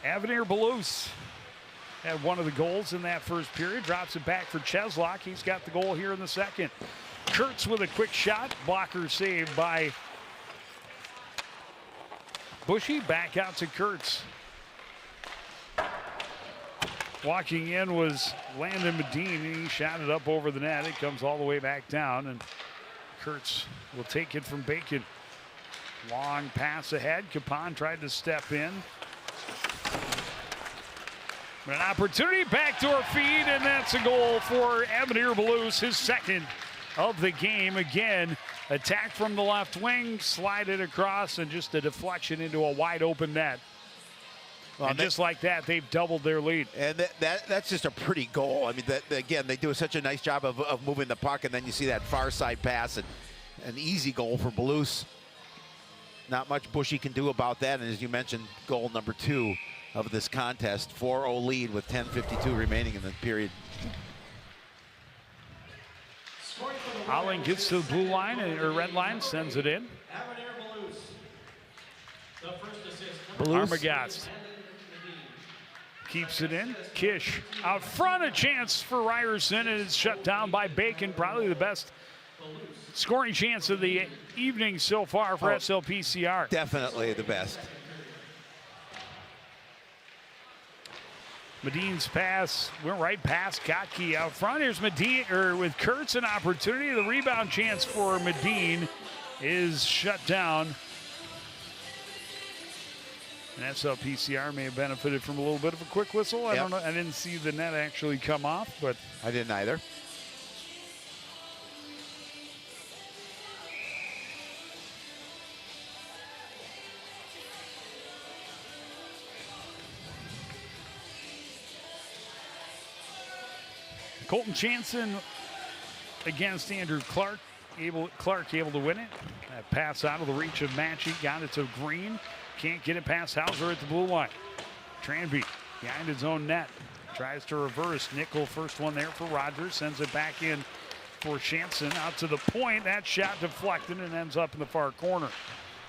Avenir Belus had one of the goals in that first period. Drops it back for Cheslock. He's got the goal here in the second. Kurtz with a quick shot. Blocker saved by Bushy. Back out to Kurtz. Walking in was Landon Medine, and he shot it up over the net. It comes all the way back down, and Kurtz will take it from Bacon. Long pass ahead. Capon tried to step in. But an opportunity, backdoor feed, and that's a goal for Avenir Belus, his second of the game. Again, attack from the left wing, slide it across, and just a deflection into a wide open net. Well, and just like that, they've doubled their lead. And that's just a pretty goal. I mean, again, they do such a nice job of moving the puck, and then you see that far side pass, and an easy goal for Belus. Not much Bushy can do about that, and as you mentioned, goal number 2 of this contest. 4-0 lead with 10:52 remaining in the period. Holling gets to the blue line, or red line, sends it in. Armagast keeps it in. Kish out front, a chance for Ryerson, and it's shut down by Bacon. Probably the best scoring chance of the evening so far for SLPCR. Definitely the best. Medine's pass went right past Kotke out front. Here's Medine, or with Kurtz, an opportunity. The rebound chance for Medine is shut down. And SLPCR may have benefited from a little bit of a quick whistle. I don't know. I didn't see the net actually come off, but I didn't either. Colton Jansen against Andrew Clark. Clark able to win it. That pass out of the reach of Matchy. Got it to Green. Can't get it past Hauser at the blue line. Tranby behind his own net. Tries to reverse. Nickel, first one there for Rogers. Sends it back in for Shanson. Out to the point. That shot deflected and ends up in the far corner.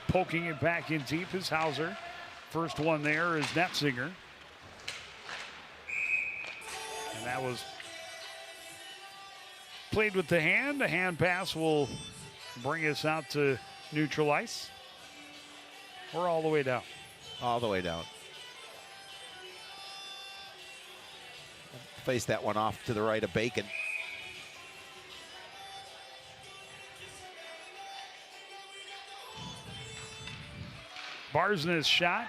Poking it back in deep is Hauser. First one there is Netzinger. And that was played with the hand. The hand pass will bring us out to neutral ice. We're all the way down. All the way down. Face that one off to the right of Bacon. Barsness shot.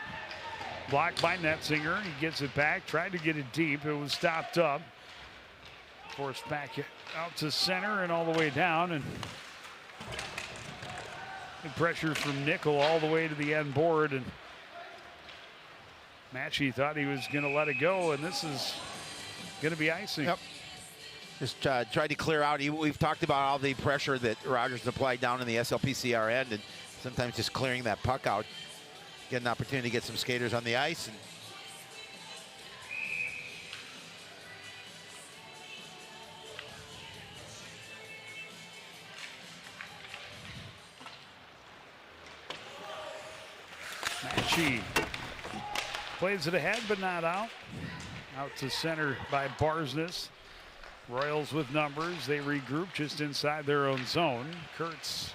Blocked by Netzinger. He gets it back. Tried to get it deep. It was stopped up. Forced back out to center and all the way down. And pressure from Nickel all the way to the end board. And Matchy thought he was going to let it go. And this is going to be icing. Yep. Just tried to clear out. We've talked about all the pressure that Rogers applied down in the SLPCR end, and sometimes just clearing that puck out. Get an opportunity to get some skaters on the ice. And Matchy plays it ahead, but not out. Out to center by Barsness. Royals with numbers. They regroup just inside their own zone. Kurtz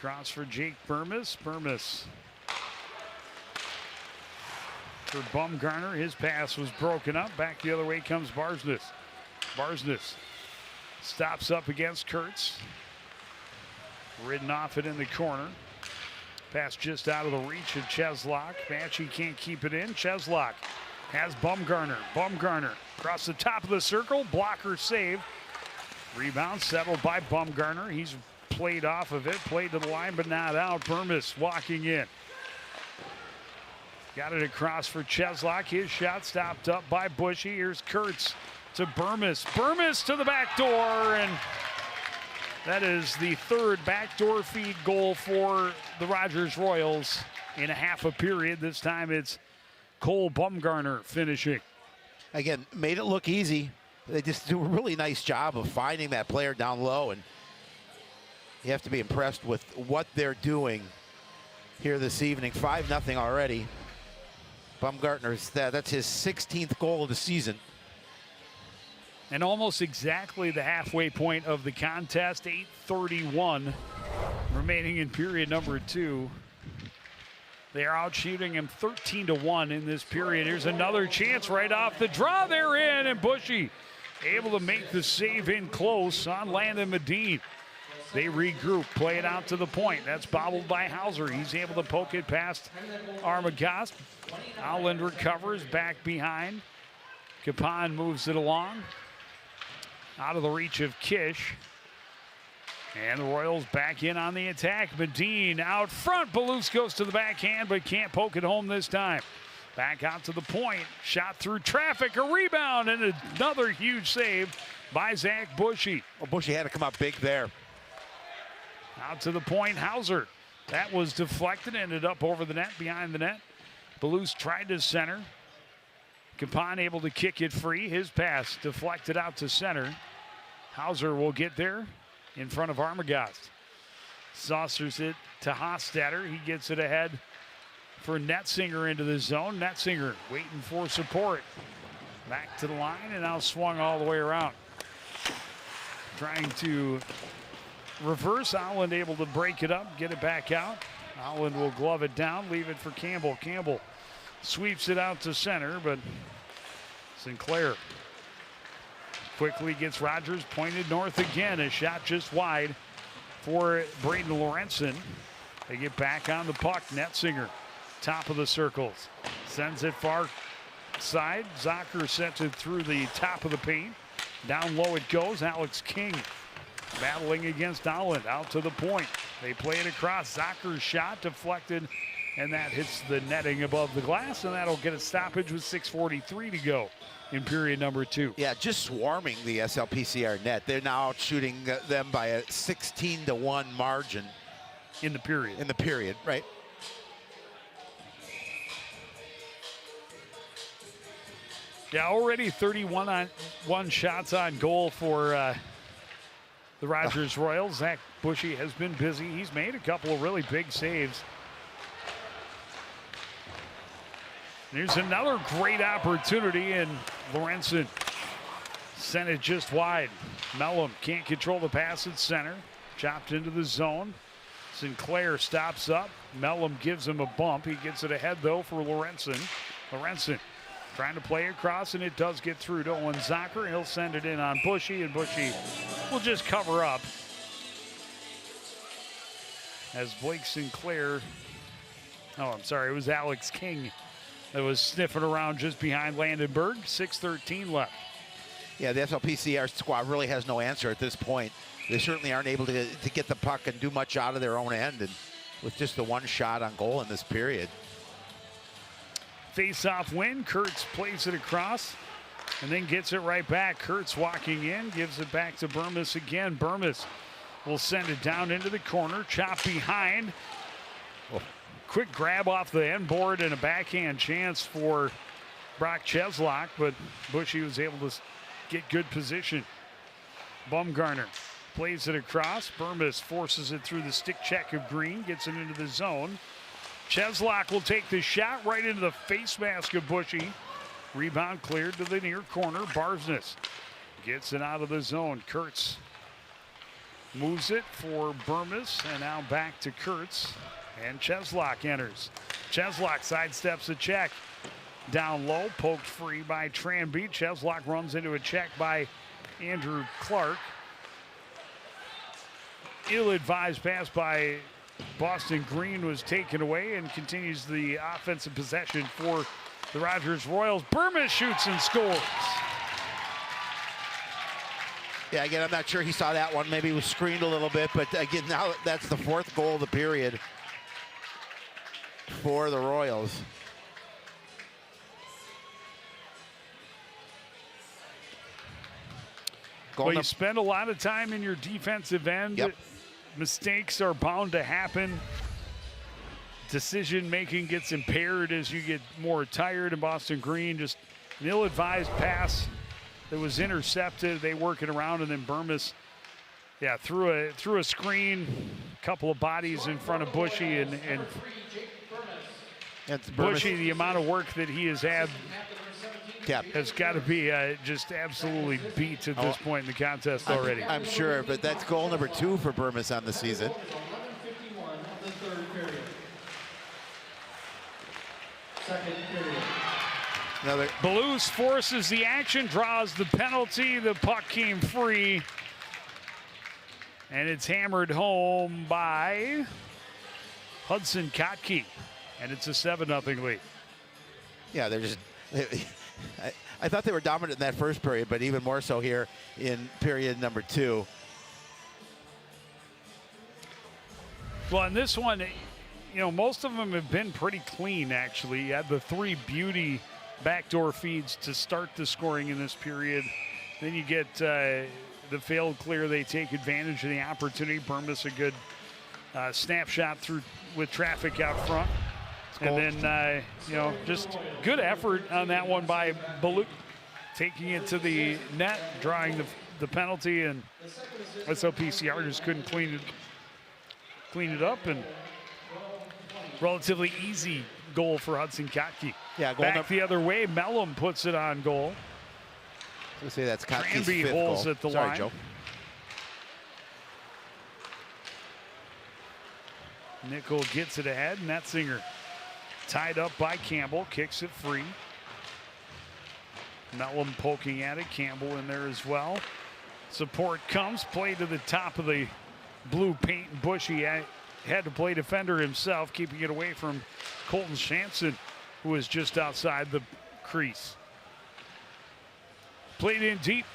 cross for Jake Burmis. Burmis for Bumgarner. His pass was broken up. Back the other way comes Barsness. Barsness stops up against Kurtz. Ridden off it in the corner. Pass just out of the reach of Cheslock. Matchy can't keep it in. Cheslock has Bumgarner. Bumgarner across the top of the circle. Blocker save. Rebound settled by Bumgarner. He's played off of it. Played to the line, but not out. Burmis walking in. Got it across for Cheslock. His shot stopped up by Bushy. Here's Kurtz to Burmis. Burmis to the back door, and that is the third backdoor feed goal for the Rogers Royals in a half a period. This time it's Cole Bumgarner finishing. Again, made it look easy. They just do a really nice job of finding that player down low, and you have to be impressed with what they're doing here this evening. 5-0 already. Bumgarner's, that's his 16th goal of the season. And almost exactly the halfway point of the contest, 8:31 remaining in period number 2. They are out shooting him 13-1 in this period. Here's another chance right off the draw. They're in, and Bushy able to make the save in close on Landon Medine. They regroup, play it out to the point. That's bobbled by Hauser. He's able to poke it past Armagost. Allen recovers back behind. Capon moves it along. Out of the reach of Kish. And the Royals back in on the attack. Medine out front. Balous goes to the backhand, but can't poke it home this time. Back out to the point. Shot through traffic. A rebound and another huge save by Zach Bushy. Well, Bushy had to come up big there. Out to the point, Hauser. That was deflected, ended up over the net, behind the net. Balous tried to center. Capon able to kick it free. His pass deflected out to center. Hauser will get there in front of Armagost. Saucers it to Hofstadter. He gets it ahead for Netzinger into the zone. Netzinger waiting for support. Back to the line and now swung all the way around. Trying to reverse. Allen able to break it up, get it back out. Allen will glove it down, leave it for Campbell. Campbell sweeps it out to center, but Sinclair quickly gets Rogers pointed north again. A shot just wide for Braden Lorenzen. They get back on the puck. Netzinger, top of the circles. Sends it far side. Zocker sent it through the top of the paint. Down low it goes. Alex King battling against Allen. Out to the point. They play it across. Zocker's shot deflected, and that hits the netting above the glass, and that'll get a stoppage with 6:43 to go in period number 2. Yeah, just swarming the SLPCR net. They're now out shooting them by a 16-1 margin. In the period. In the period, right. Yeah, already 31 shots on goal for the Rogers Royals. Zach Bushy has been busy. He's made a couple of really big saves. There's another great opportunity, and Lorenzen sent it just wide. Mellum can't control the pass at center. Chopped into the zone. Sinclair stops up. Mellum gives him a bump. He gets it ahead, though, for Lorenzen. Lorenzen trying to play across, and it does get through to Owen Zocker. He'll send it in on Bushy, and Bushy will just cover up. As Blake Sinclair, oh, I'm sorry, it was Alex King that was sniffing around just behind Landenberg. 6:13 left. Yeah, the SLPCR squad really has no answer at this point. They certainly aren't able to get the puck and do much out of their own end, and with just the one shot on goal in this period. Face-off win. Kurtz plays it across and then gets it right back. Kurtz walking in, gives it back to Burmis again. Burmis will send it down into the corner. Chop behind. Oh. Quick grab off the end board and a backhand chance for Brock Cheslock, but Bushy was able to get good position. Bumgarner plays it across. Burmis forces it through the stick check of Green, gets it into the zone. Cheslock will take the shot right into the face mask of Bushy. Rebound cleared to the near corner. Barsness gets it out of the zone. Kurtz moves it for Burmis, and now back to Kurtz. And Cheslock enters. Cheslock sidesteps a check. Down low, poked free by Tranby. Cheslock runs into a check by Andrew Clark. Ill-advised pass by Boston Green was taken away, and continues the offensive possession for the Rogers Royals. Burmis shoots and scores. Yeah, again, I'm not sure he saw that one. Maybe he was screened a little bit, but again, now that's the 4th goal of the period for the Royals. Well, you spend a lot of time in your defensive end. Yep. Mistakes are bound to happen. Decision making gets impaired as you get more tired. And Boston Green, just an ill-advised pass that was intercepted. They work it around, and then Burmis, threw a screen, a couple of bodies in front of Bushy, and Bushy, the amount of work that he has had has got to be just absolutely beat at this point in the contest already. I'm sure, but that's goal number 2 for Burmis on the season. Blues forces the action, draws the penalty. The puck came free, and it's hammered home by Hudson Kotke, and it's a 7-0 lead. Yeah, they're just. I thought they were dominant in that first period, but even more so here in period number 2. Well, in this one, most of them have been pretty clean, actually. You had the 3 beauty backdoor feeds to start the scoring in this period. Then you get the failed clear. They take advantage of the opportunity. Burmis a good snapshot through with traffic out front. And then, just good effort on that one by Baluk, taking it to the net, drawing the penalty, and SLPCR just couldn't clean it up, and relatively easy goal for Hudson Kotke. Yeah, goal back the other way, Mellum puts it on goal. Let's say that's Kotke's Tranby 5th holds goal. at the Sorry, line. Joe. Nickel gets it ahead. Netzinger tied up by Campbell, kicks it free. Mellum poking at it, Campbell in there as well. Support comes, play to the top of the blue paint, and Bushy had to play defender himself, keeping it away from Colton Shanson, who was just outside the crease. Played in deep.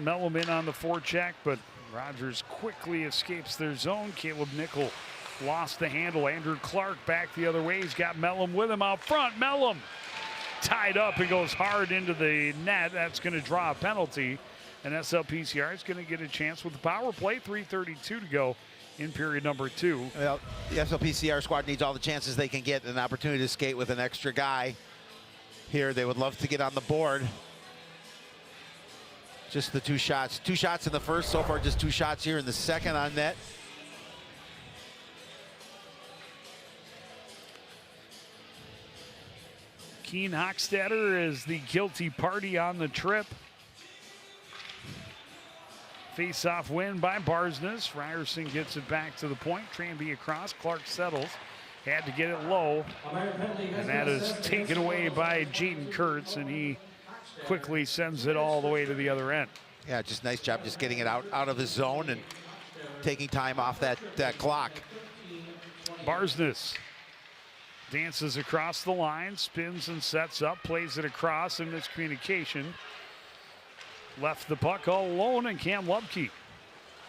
Mellum in on the forecheck, but Rogers quickly escapes their zone. Caleb Nickel lost the handle. Andrew Clark back the other way. He's got Mellum with him out front. Mellum tied up and goes hard into the net. That's going to draw a penalty. And SLPCR is going to get a chance with the power play. 3:32 to go in period number 2. Well, the SLPCR squad needs all the chances they can get, an opportunity to skate with an extra guy. Here, they would love to get on the board. Just the 2 shots. 2 shots in the first. So far, just 2 shots here in the second on net. Keen Hochstetter is the guilty party on the trip. Face-off win by Barsness. Ryerson gets it back to the point. Tranby across. Clark settles. Had to get it low. And that is taken away by Jaden Kurtz, and he quickly sends it all the way to the other end. Yeah, just nice job just getting it out of his zone and taking time off that clock. Barsness dances across the line, spins and sets up, plays it across, and miscommunication. Left the puck all alone, and Cam Lubke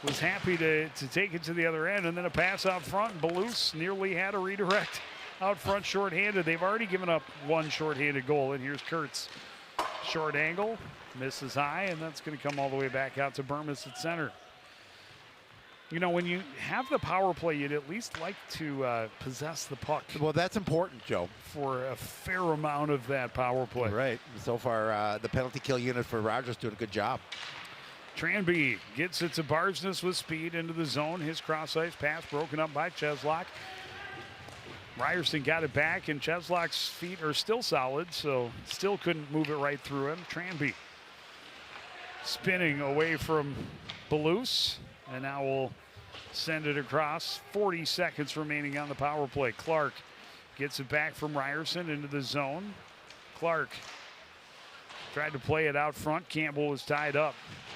was happy to take it to the other end, and then a pass out front. Balouse nearly had a redirect out front shorthanded. They've already given up 1 shorthanded goal, and here's Kurtz. Short angle, misses high, and that's going to come all the way back out to Burmis at center. When you have the power play, you'd at least like to possess the puck. Well, that's important, Joe. For a fair amount of that power play. Right. So far, the penalty kill unit for Rogers doing a good job. Tranby gets it to Barsness with speed into the zone. His cross-ice pass broken up by Cheslock. Ryerson got it back, and Cheslock's feet are still solid, so still couldn't move it right through him. Tranby spinning away from Balouse, and now we'll send it across. 40 seconds remaining on the power play. Clark gets it back from Ryerson into the zone. Clark tried to play it out front. Campbell was tied up.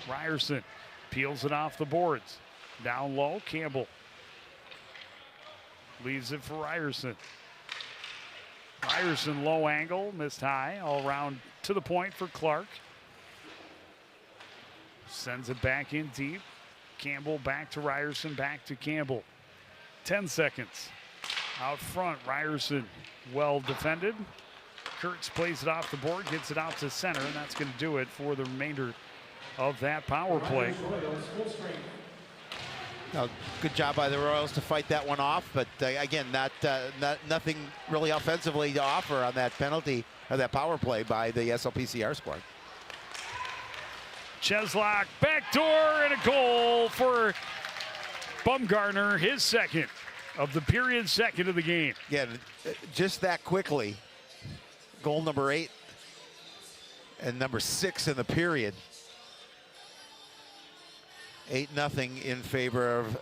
Ryerson peels it off the boards. Down low, Campbell leaves it for Ryerson. Ryerson low angle, missed high, all around to the point for Clark. Sends it back in deep. Campbell back to Ryerson, back to Campbell. 10 seconds. Out front, Ryerson well defended. Kurtz plays it off the board, gets it out to center, and that's going to do it for the remainder of that power play. Good job by the Royals to fight that one off, but again, nothing really offensively to offer on that penalty or that power play by the SLPCR squad. Cheslock, backdoor, and a goal for Bumgarner, his second of the period, second of the game. Yeah, just that quickly. Goal number 8 and number 6 in the period. 8-0 in favor of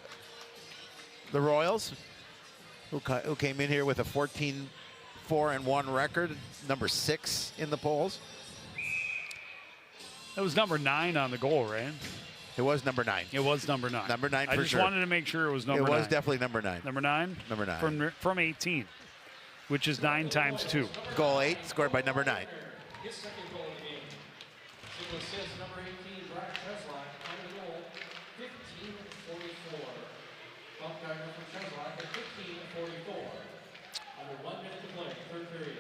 the Royals, who came in here with a 14-4-1 record, number 6 in the polls. That was number 9 on the goal, right? It was number 9. It was number 9. Number 9 for sure. I just wanted to make sure it was number 9. It was definitely number 9. Number 9? Number 9. From 18, which is 9 times 2. Goal 8, scored by number 9. His second goal of the game. It assists number 18, Brock Cheslock, on the goal, 15-44. Bumgarner from Cheslock at 15-44. Under 1 minute to play, third period.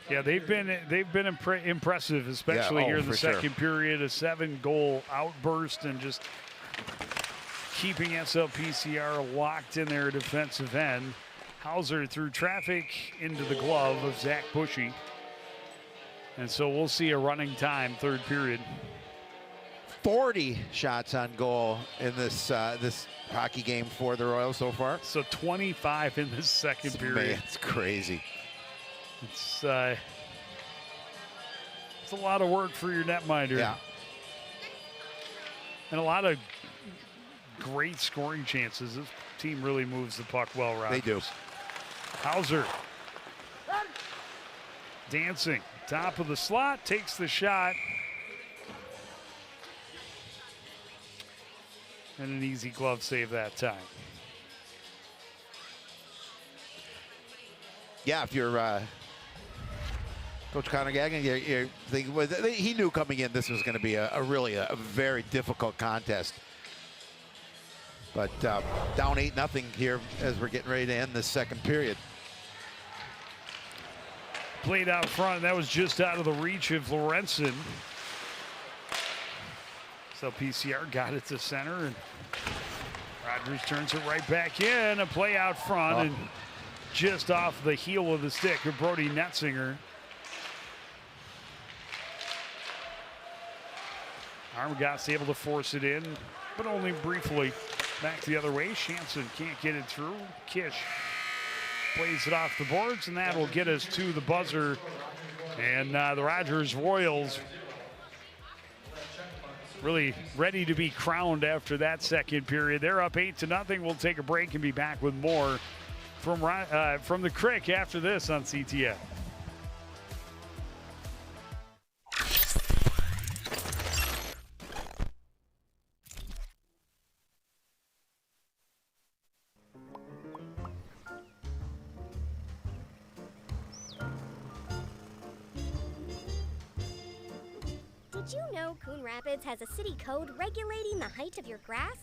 Yeah, they've been impressive, especially here in the second period. A 7-goal outburst and just keeping SLPCR locked in their defensive end. Hauser threw traffic into the glove of Zach Bushy. And so we'll see a running time, third period. 40 shots on goal in this this hockey game for the Royals so far. So 25 in this second period. Man, it's crazy. It's a lot of work for your netminder. Yeah. And a lot of great scoring chances. This team really moves the puck well, Rogers. They do. Hauser. Dancing. Top of the slot. Takes the shot. And an easy glove save that time. Yeah, if you're Coach Conor Gagnon, you're thinking, well, he knew coming in this was going to be a really very difficult contest. But down 8-0 here as we're getting ready to end this second period. Played out front. That was just out of the reach of Lorenzen. So PCR got it to center, and Rogers turns it right back in. A play out front, and just off the heel of the stick of Brody Netzinger. Armagast able to force it in, but only briefly. Back the other way. Shanson can't get it through. Kish plays it off the boards, and that will get us to the buzzer. And the Rogers Royals really ready to be crowned after that second period. They're up 8-0. We'll take a break and be back with more from the Crick after this on CTN. Did you know Coon Rapids has a city code regulating the height of your grass?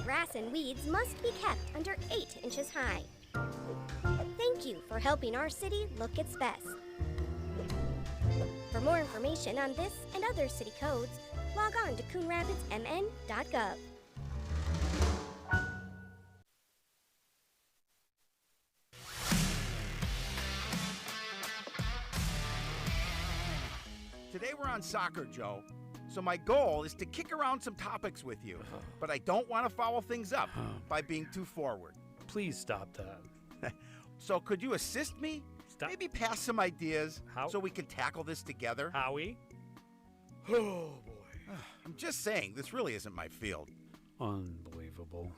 Grass and weeds must be kept under 8 inches high. Thank you for helping our city look its best. For more information on this and other city codes, log on to coonrapidsmn.gov. Today we're on soccer, Joe. So my goal is to kick around some topics with you, but I don't want to foul things up by being too forward. Please stop that. So could you assist me? Stop. Maybe pass some ideas How? so we can tackle this together? Howie? Oh, boy. I'm just saying, this really isn't my field. Unbelievable.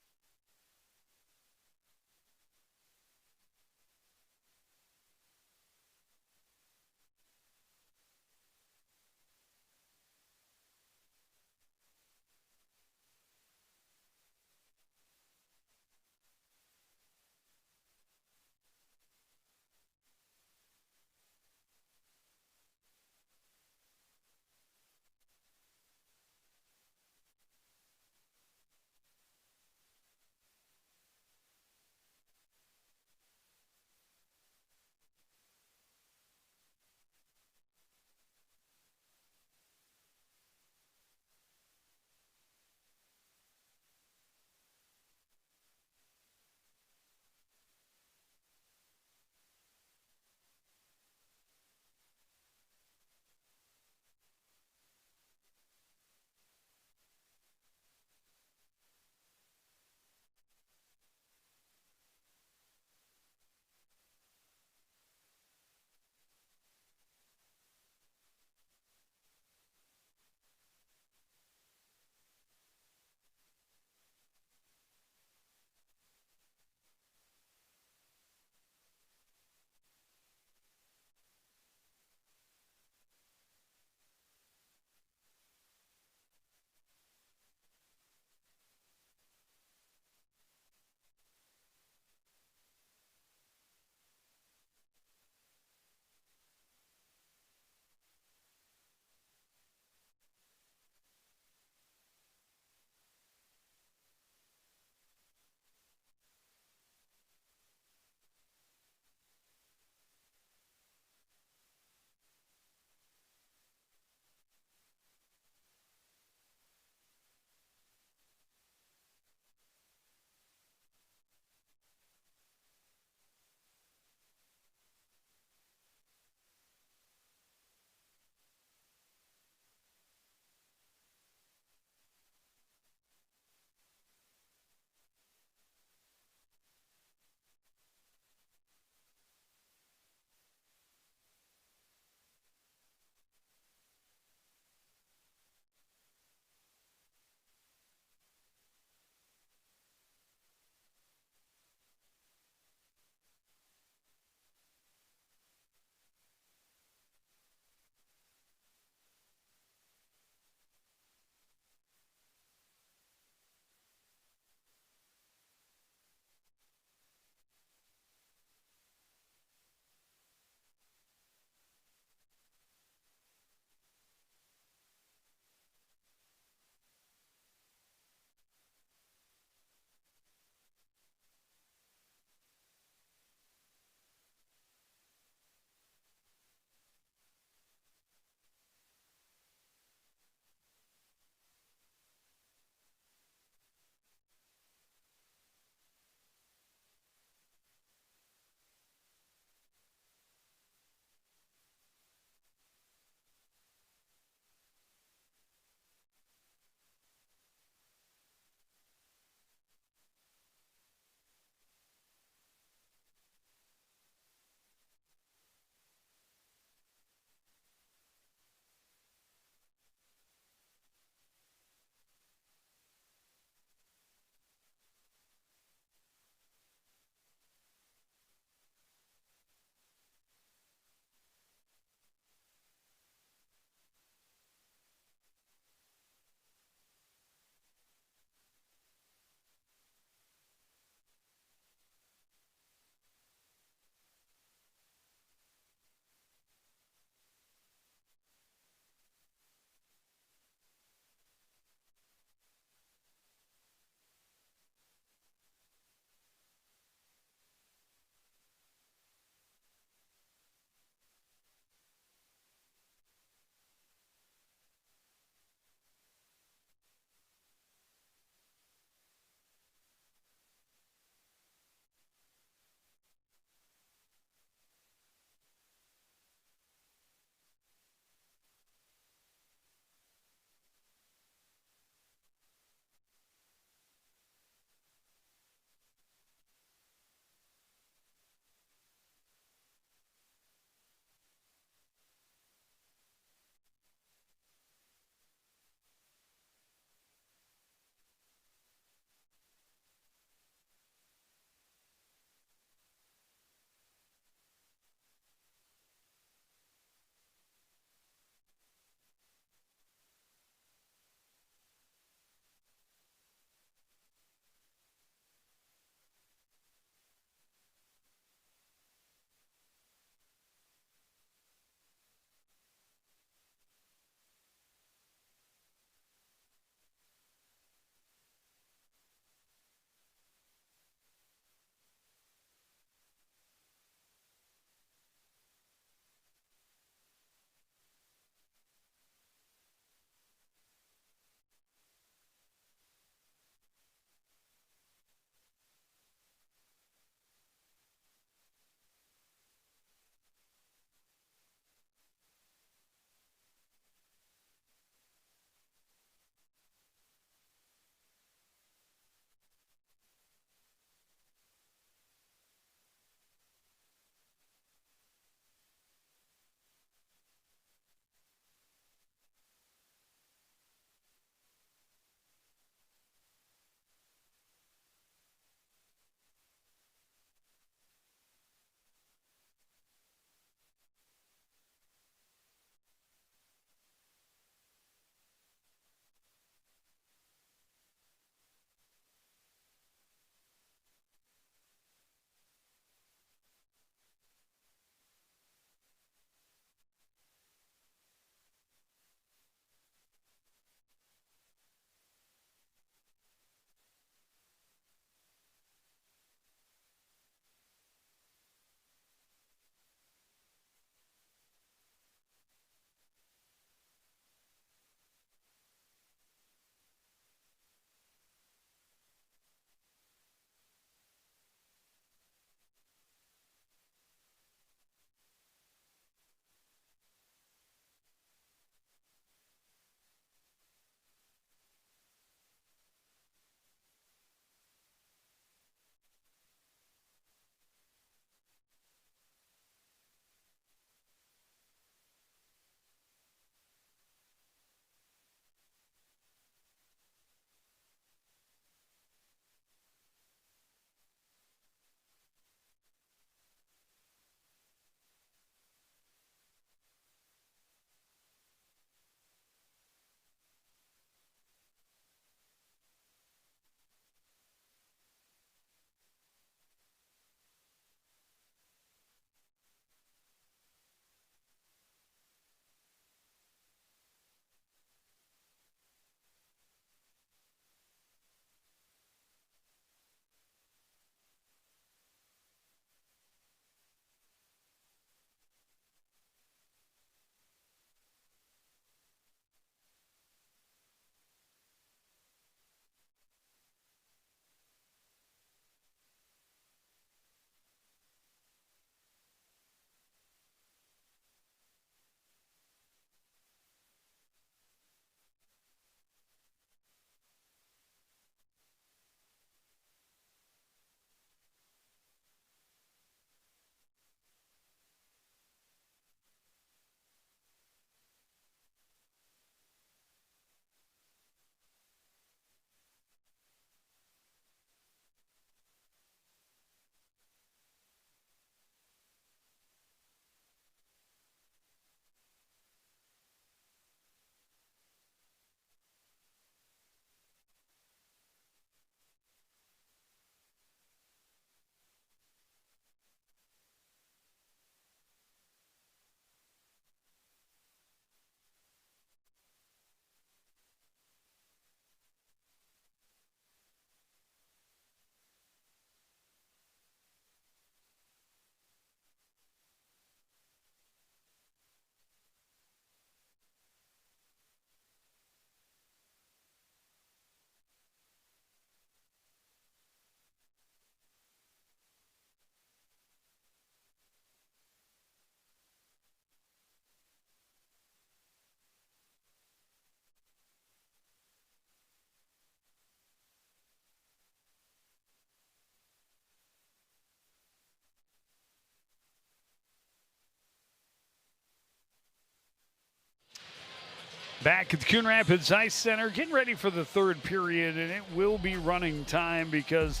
Back at the Coon Rapids Ice Center, getting ready for the third period, and it will be running time because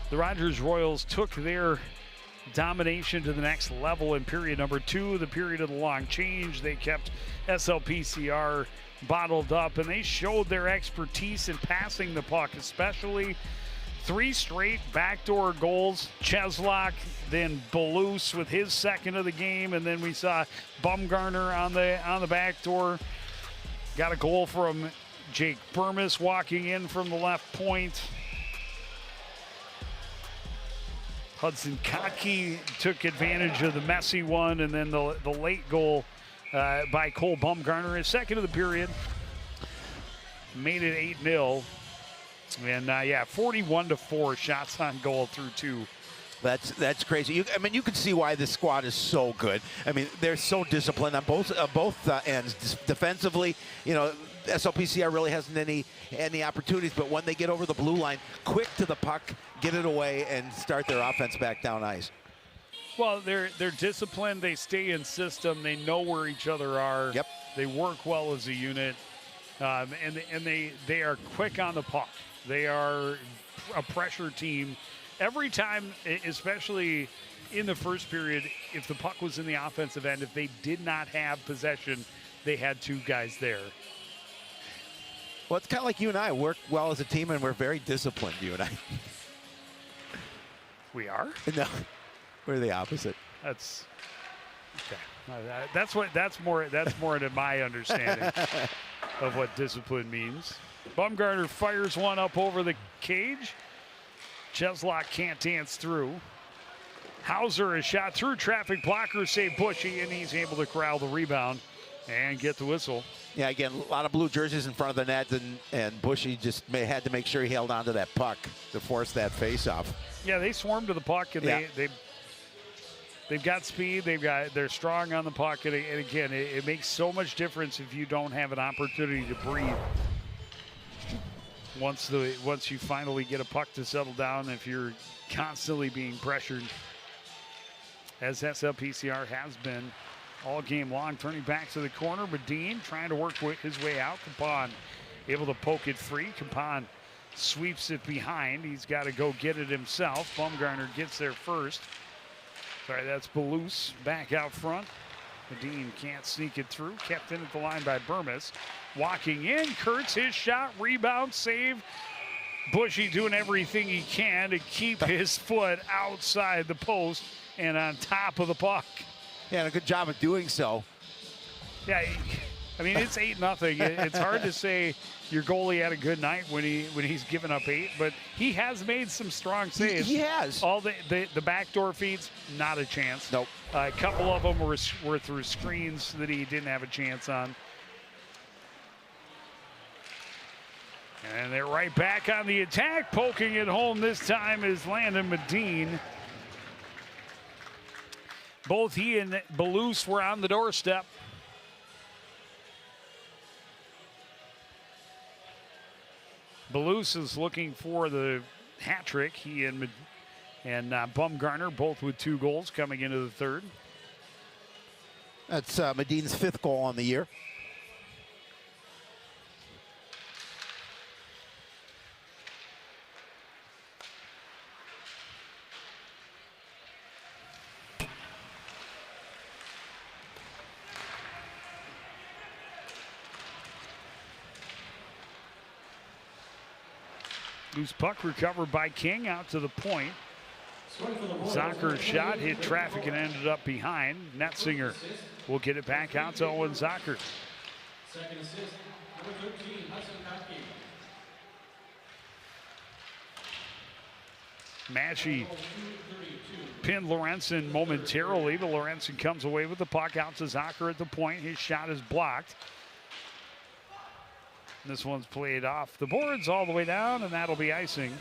the Rogers Royals took their domination to the next level in period number 2, the period of the long change. They kept SLPCR bottled up, and they showed their expertise in passing the puck, especially 3 straight backdoor goals. Cheslock, then Belouse with his second of the game, and then we saw Bumgarner on the backdoor. Got a goal from Jake Burmis walking in from the left point. Hudson Kotke took advantage of the messy one, and then the late goal by Cole Bumgarner, his second of the period, made it 8-0. And 41-4 shots on goal through 2. That's crazy. I mean, you can see why this squad is so good. I mean, they're so disciplined on both ends. Defensively, SLPCR really hasn't any opportunities, but when they get over the blue line, quick to the puck, get it away, and start their offense back down ice. Well, they're disciplined. They stay in system. They know where each other are. Yep. They work well as a unit, and they are quick on the puck. They are a pressure team. Every time, especially in the first period, if the puck was in the offensive end, if they did not have possession, they had 2 guys there. Well, it's kind of like you and I work well as a team, and we're very disciplined, you and I. We are? No, we're the opposite. That's okay. That's more than my understanding of what discipline means. Bumgarner fires one up over the cage. Cheslock can't dance through. Hauser is shot through traffic blocker, save Bushy, and he's able to corral the rebound and get the whistle. Yeah, again, a lot of blue jerseys in front of the net, and Bushy just had to make sure he held on to that puck to force that face-off. Yeah, they swarmed to the puck, and they've got speed. They're strong on the puck, and again, it makes so much difference if you don't have an opportunity to breathe. Once you finally get a puck to settle down, if you're constantly being pressured, as SLPCR has been all game long. Turning back to the corner, Medine trying to work his way out. Capon able to poke it free. Capon sweeps it behind. He's got to go get it himself. Bumgarner gets there first. Sorry, that's Belouse back out front. Medine can't sneak it through. Kept in at the line by Burmis. Walking in, Kurtz, his shot, rebound, save. Bushy doing everything he can to keep his foot outside the post and on top of the puck. Yeah, and a good job of doing so. Yeah, I mean, it's 8-0. It's hard to say your goalie had a good night when he's given up 8, but he has made some strong saves. He has. All the backdoor feeds, not a chance. Nope. A couple of them were through screens that he didn't have a chance on. And they're right back on the attack. Poking it home this time is Landon Medine. Both he and Belouse were on the doorstep. Belouse is looking for the hat trick. He and Bumgarner both with 2 goals coming into the third. That's Medine's 5th goal on the year. Loose puck recovered by King out to the point. Zocker's shot hit traffic and ended up behind. Netzinger will get it back out to Owen Zocker. Second assist, number 13, Hudson Kotke. Maschie pinned Lorenzen momentarily, but Lorenzen comes away with the puck out to Zocker at the point. His shot is blocked. This one's played off the boards all the way down, and that'll be icing.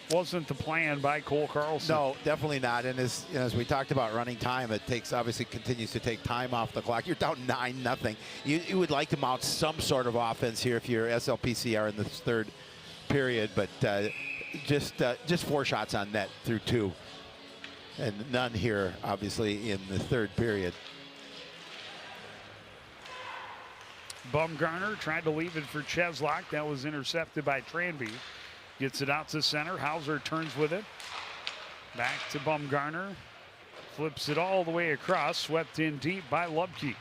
Wasn't the plan by Cole Carlson. No, definitely not. And as we talked about running time, it obviously continues to take time off the clock. You're down 9-0. You would like to mount some sort of offense here if you're SLPCR in this third period, but just 4 shots on net through 2, and none here, obviously, in the third period. Bumgarner tried to leave it for Cheslock. That was intercepted by Tranby. Gets it out to center. Hauser turns with it. Back to Bumgarner. Flips it all the way across. Swept in deep by Lubke.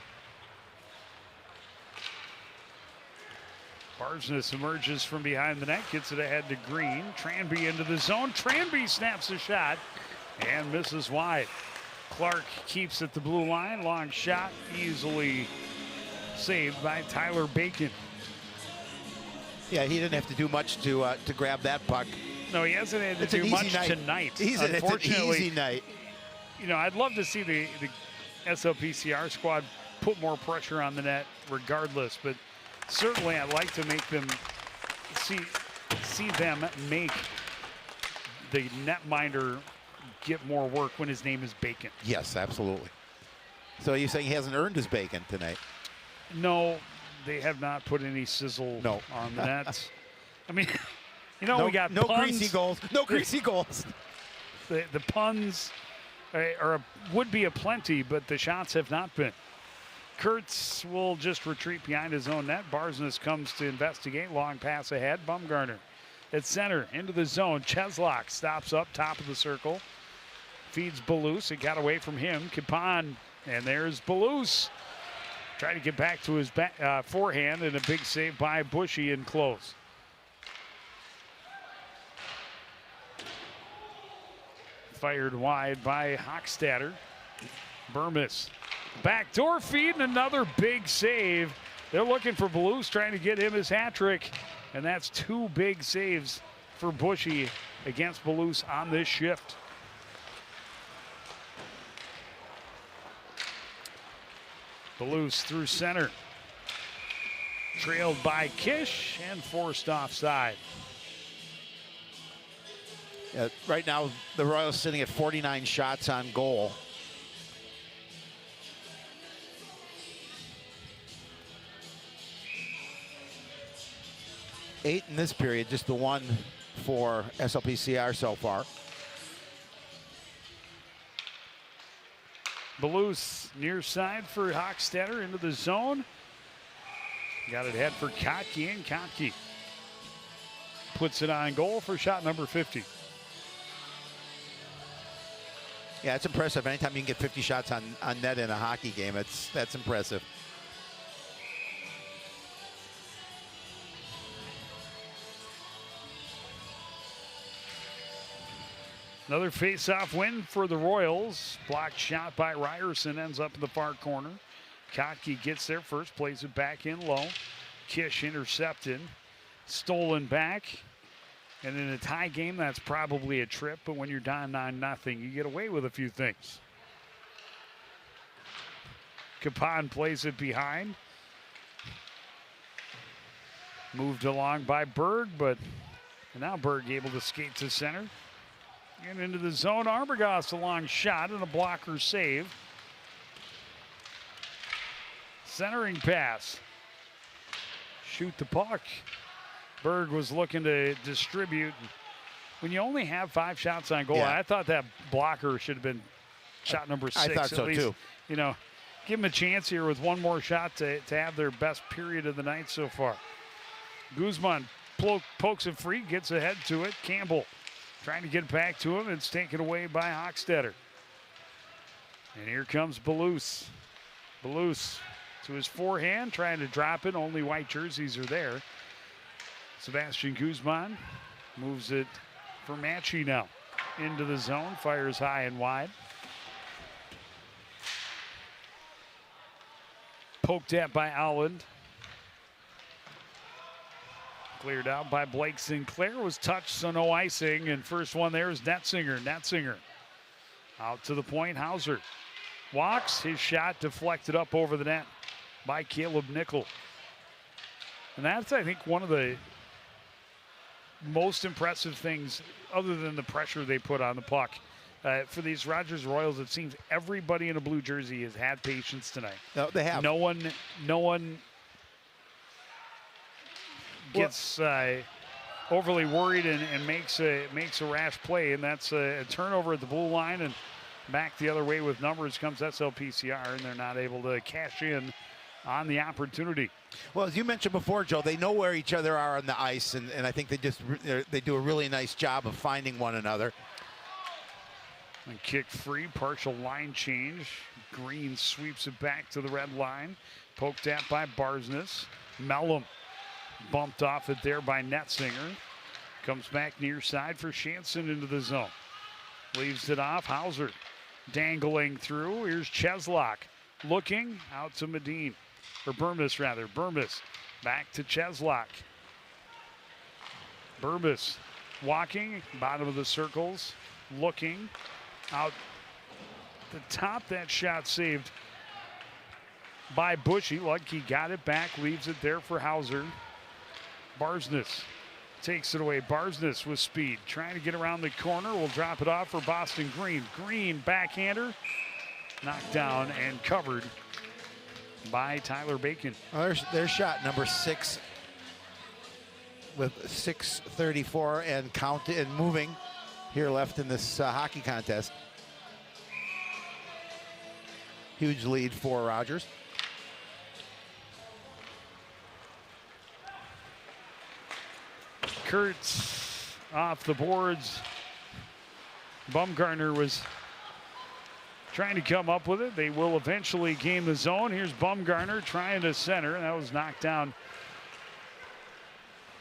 Barsness emerges from behind the net. Gets it ahead to Green. Tranby into the zone. Tranby snaps a shot and misses wide. Clark keeps at the blue line. Long shot easily saved by Tyler Bacon. Yeah, he didn't have to do much to grab that puck. No, he hasn't had to do much tonight. It's an easy night. You know, I'd love to see the SLPCR squad put more pressure on the net regardless, but certainly I'd like to make them see them make the netminder get more work when his name is Bacon. Yes, absolutely. So you're saying he hasn't earned his bacon tonight? No, they have not put any sizzle on the nets. I mean, you know, we got no puns. greasy goals. No greasy goals. The puns would be aplenty, but the shots have not been. Kurtz will just retreat behind his own net. Barsness comes to investigate. Long pass ahead. Bumgarner at center into the zone. Cheslock stops up top of the circle. Feeds Belus. It got away from him. Capon, and there's Belus. Trying to get back to his forehand, and a big save by Bushy in close. Fired wide by Hochstadter. Burmis. Backdoor feed and another big save. They're looking for Belus, trying to get him his hat trick. And that's two big saves for Bushy against Belus on this shift. Belus through center. Trailed by Kish and forced offside. Right now, the Royals sitting at 49 shots on goal. Eight in this period, just the one for SLPCR so far. Belus near side for Hochstadter into the zone. Got it ahead for Kotke, and Kotke puts it on goal for shot number 50. Yeah, it's impressive. Anytime you can get 50 shots on net in a hockey game, that's impressive. Another face-off win for the Royals. Blocked shot by Ryerson ends up in the far corner. Kotke gets there first, plays it back in low. Kish intercepted, stolen back. And in a tie game, that's probably a trip, but when you're down 9-0, you get away with a few things. Capon plays it behind. Moved along by Berg, but now Berg able to skate to center. And into the zone, Arbogast a long shot and a blocker save. Centering pass. Shoot the puck. Berg was looking to distribute. When you only have 5 shots on goal, I thought that blocker should have been shot number 6. I thought so at least, too. You know, give them a chance here with one more shot to have their best period of the night so far. Guzman pokes it free, gets ahead to it. Campbell trying to get back to him. It's taken away by Hochstadter. And here comes Belus. Belus to his forehand, trying to drop it. Only white jerseys are there. Sebastian Guzman moves it for Matchy now. Into the zone, fires high and wide. Poked at by Alland. Cleared out by Blake Sinclair. Was touched, so no icing. And first one there is Netzinger. Netzinger out to the point. Hauser walks. His shot deflected up over the net by Caleb Nickel. And that's, I think, one of the most impressive things, other than the pressure they put on the puck. For these Rogers Royals, it seems everybody in a blue jersey has had patience tonight. No, they have. No one gets overly worried and makes a rash play, and that's a turnover at the blue line, and back the other way with numbers comes SLPCR, and they're not able to cash in on the opportunity. Well, as you mentioned before, Joe, they know where each other are on the ice, and I think they do a really nice job of finding one another. And kick free, partial line change. Green sweeps it back to the red line. Poked at by Barsness. Mellum bumped off it there by Netzinger. Comes back near side for Shanson into the zone. Leaves it off. Hauser dangling through. Here's Cheslock looking out to Medine. Or Burmis, rather. Burmis back to Cheslock. Burmis walking, bottom of the circles, looking out the top. That shot saved by Bushy. Lucky got it back, leaves it there for Hauser. Barsness takes it away. Barsness with speed, trying to get around the corner. Will drop it off for Boston Green. Green backhander, knocked down and covered by Tyler Bacon. Their shot number 6 with 6:34 and count and moving here left in this hockey contest. Huge lead for Rogers. Kurtz off the boards. Bumgarner was trying to come up with it. They will eventually gain the zone. Here's Bumgarner trying to center. That was knocked down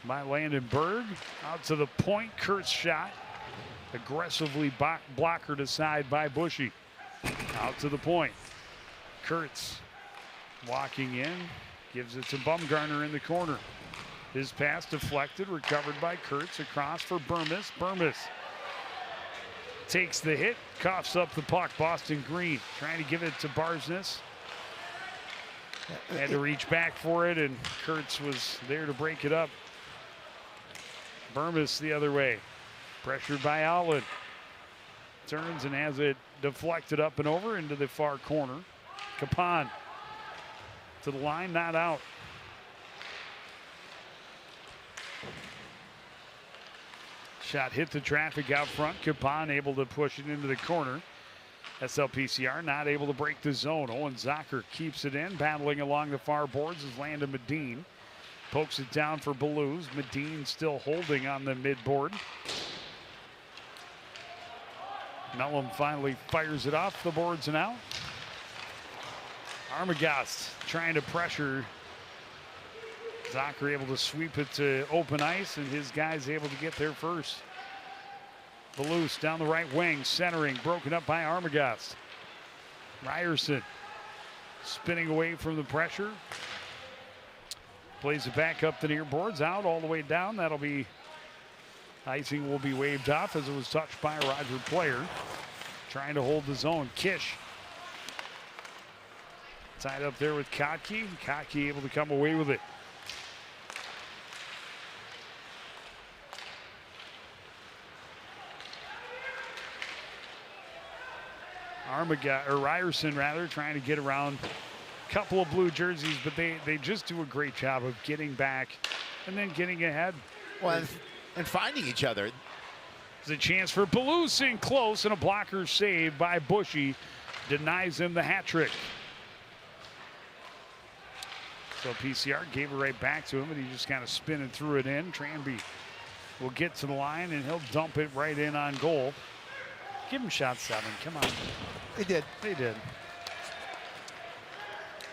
by Landon Berg. Out to the point. Kurtz shot. Aggressively blockered aside by Bushy. Out to the point. Kurtz walking in. Gives it to Bumgarner in the corner. His pass deflected. Recovered by Kurtz. Across for Burmis. Burmis takes the hit, coughs up the puck. Boston Green trying to give it to Barsness. Had to reach back for it, and Kurtz was there to break it up. Burmis the other way. Pressured by Allen. Turns and has it deflected up and over into the far corner. Capon to the line, not out. Shot hit the traffic out front. Capon able to push it into the corner. SLPCR not able to break the zone. Owen Zocker keeps it in. Battling along the far boards is Landon Medine. Pokes it down for Blues. Medine still holding on the midboard. Mellum finally fires it off the boards and out. Armagast trying to pressure. Zocker able to sweep it to open ice, and his guys able to get there first. Blues down the right wing, centering, broken up by Armagast. Ryerson spinning away from the pressure. Plays it back up the near boards, out all the way down. That'll be, icing will be waved off as it was touched by a Roger player. Trying to hold the zone. Kish tied up there with Kotke. Kotke able to come away with it. Ryerson rather, trying to get around a couple of blue jerseys, but they just do a great job of getting back and then getting ahead. Well, and finding each other. There's a chance for Blues in close, and a blocker save by Bushy denies him the hat trick. So PCR gave it right back to him, and he just kind of spin and threw it in. Tranby will get to the line, and he'll dump it right in on goal. Give him shot 7. Come on. They did. They did.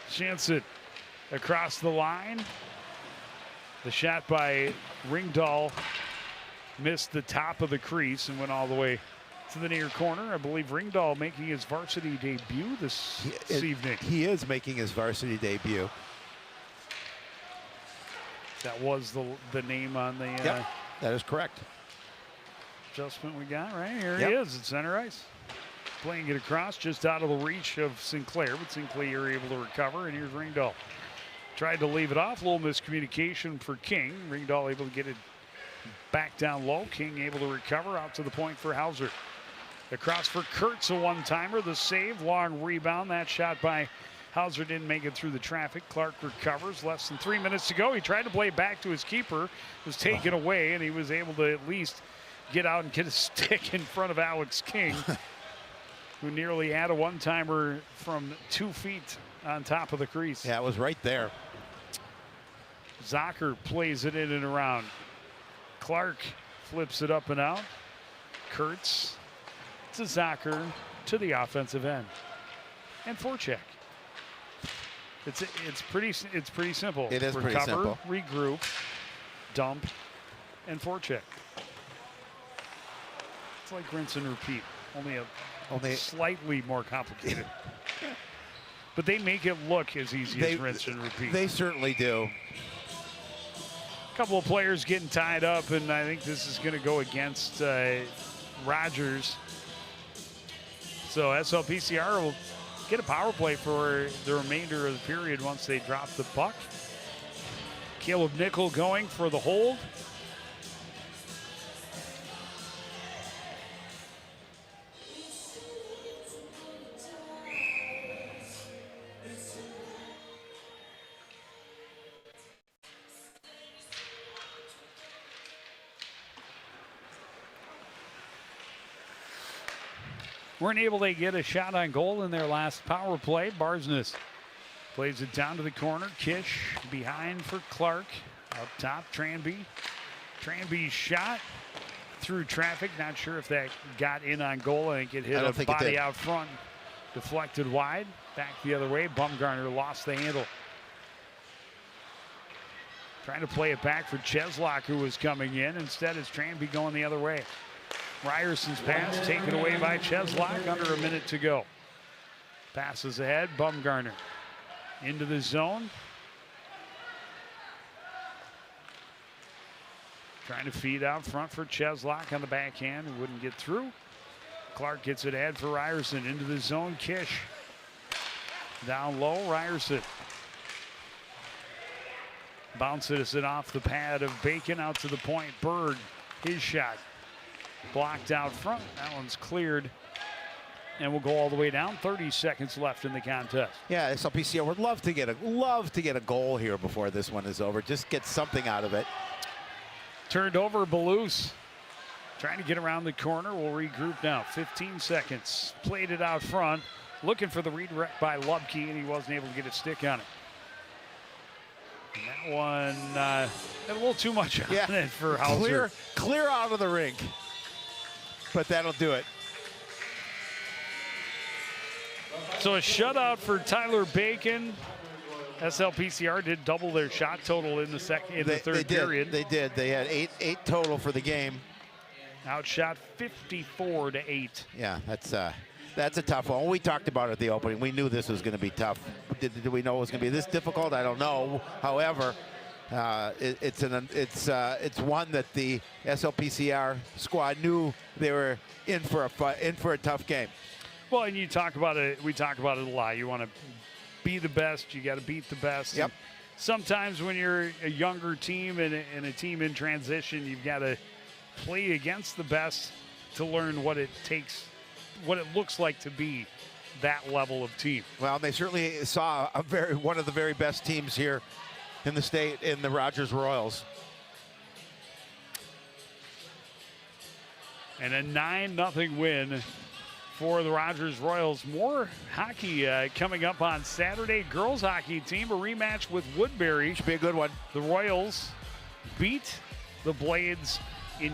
Shanson across the line. The shot by Ringdahl missed the top of the crease and went all the way to the near corner. I believe Ringdahl making his varsity debut this evening. He is making his varsity debut. That was the name on the yep, that is correct. Adjustment we got right here. He is at center ice, playing it across just out of the reach of Sinclair, but Sinclair able to recover, and here's Ringdahl. Tried to leave it off, a little miscommunication for King. Ringdahl able to get it back down low. King able to recover out to the point for Hauser. Across for Kurtz, a one-timer. The save, long rebound. That shot by Hauser didn't make it through the traffic. Clark recovers. Less than 3 minutes to go. He tried to play back to his keeper. Was taken away, and he was able to at least get out and get a stick in front of Alex King, who nearly had a one-timer from 2 feet on top of the crease. Yeah, it was right there. Zocker plays it in and around. Clark flips it up and out. Kurtz to Zocker to the offensive end. And forecheck. It's pretty simple. It is pretty simple. Regroup, dump, and forecheck. It's like rinse and repeat. Only slightly more complicated. But they make it look as easy as rinse and repeat. They certainly do. A couple of players getting tied up, and I think this is going to go against Rogers. So SLPCR will get a power play for the remainder of the period once they drop the puck. Caleb Nickel going for the hold. Weren't able to get a shot on goal in their last power play. Barsness plays it down to the corner. Kish behind for Clark. Up top, Tranby. Tranby's shot through traffic. Not sure if that got in on goal. I think it hit a body out front. Deflected wide. Back the other way. Bumgarner lost the handle. Trying to play it back for Cheslock, who was coming in. Instead, it's Tranby going the other way. Ryerson's pass taken away by Cheslock. Under a minute to go. Passes ahead. Bumgarner into the zone. Trying to feed out front for Cheslock on the backhand. Wouldn't get through. Clark gets it ahead for Ryerson. Into the zone. Kish. Down low. Ryerson. Bounces it off the pad of Bacon out to the point. Berg. His shot. Blocked out front. That one's cleared. And we'll go all the way down. 30 seconds left in the contest. Yeah, SLPCR would love to get a goal here before this one is over. Just get something out of it. Turned over, Belouse. Trying to get around the corner. We'll regroup now. 15 seconds. Played it out front. Looking for the redirect by Lubke, and he wasn't able to get a stick on it. And that one had a little too much on it for Hauser. Clear out of the rink. But that'll do it. So a shutout for Tyler Bacon. SLPCR did double their shot total in the third period. They did. They had eight total for the game. Outshot 54-8. Yeah, that's a tough one. We talked about it at the opening. We knew this was going to be tough. Did we know it was going to be this difficult? I don't know. However, it's one that the SLPCR squad knew they were in for a tough game. Well, and you talk about it. We talk about it a lot. You want to be the best. You got to beat the best. Yep. And sometimes when you're a younger team and a team in transition, you've got to play against the best to learn what it takes, what it looks like to be that level of team. Well, they certainly saw one of the very best teams here in the state in the Rogers Royals. And a 9-0 win for the Rogers Royals. More hockey coming up on Saturday. Girls hockey team, a rematch with Woodbury. Should be a good one. The Royals beat the Blades in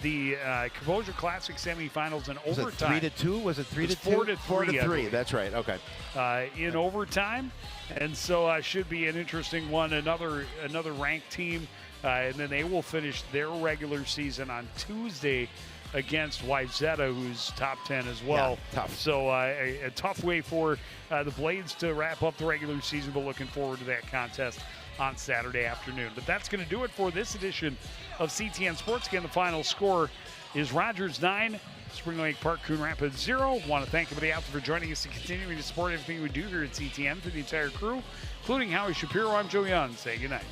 the Composure Classic semifinals in overtime. Was it 3-2? Was it 3-2? 4-3. That's right. Okay. In overtime, and so should be an interesting one. Another ranked team, and then they will finish their regular season on Tuesday against Wyzetta, who's top 10 as well. Yeah, tough. So a tough way for the Blades to wrap up the regular season, but looking forward to that contest on Saturday afternoon. But that's going to do it for this edition of CTN Sports. Again, the final score is Rogers 9, Spring Lake Park Coon Rapids 0. Want to thank everybody out there for joining us and continuing to support everything we do here at CTN. For the entire crew, including Howie Shapiro, I'm Joe Young. Say goodnight.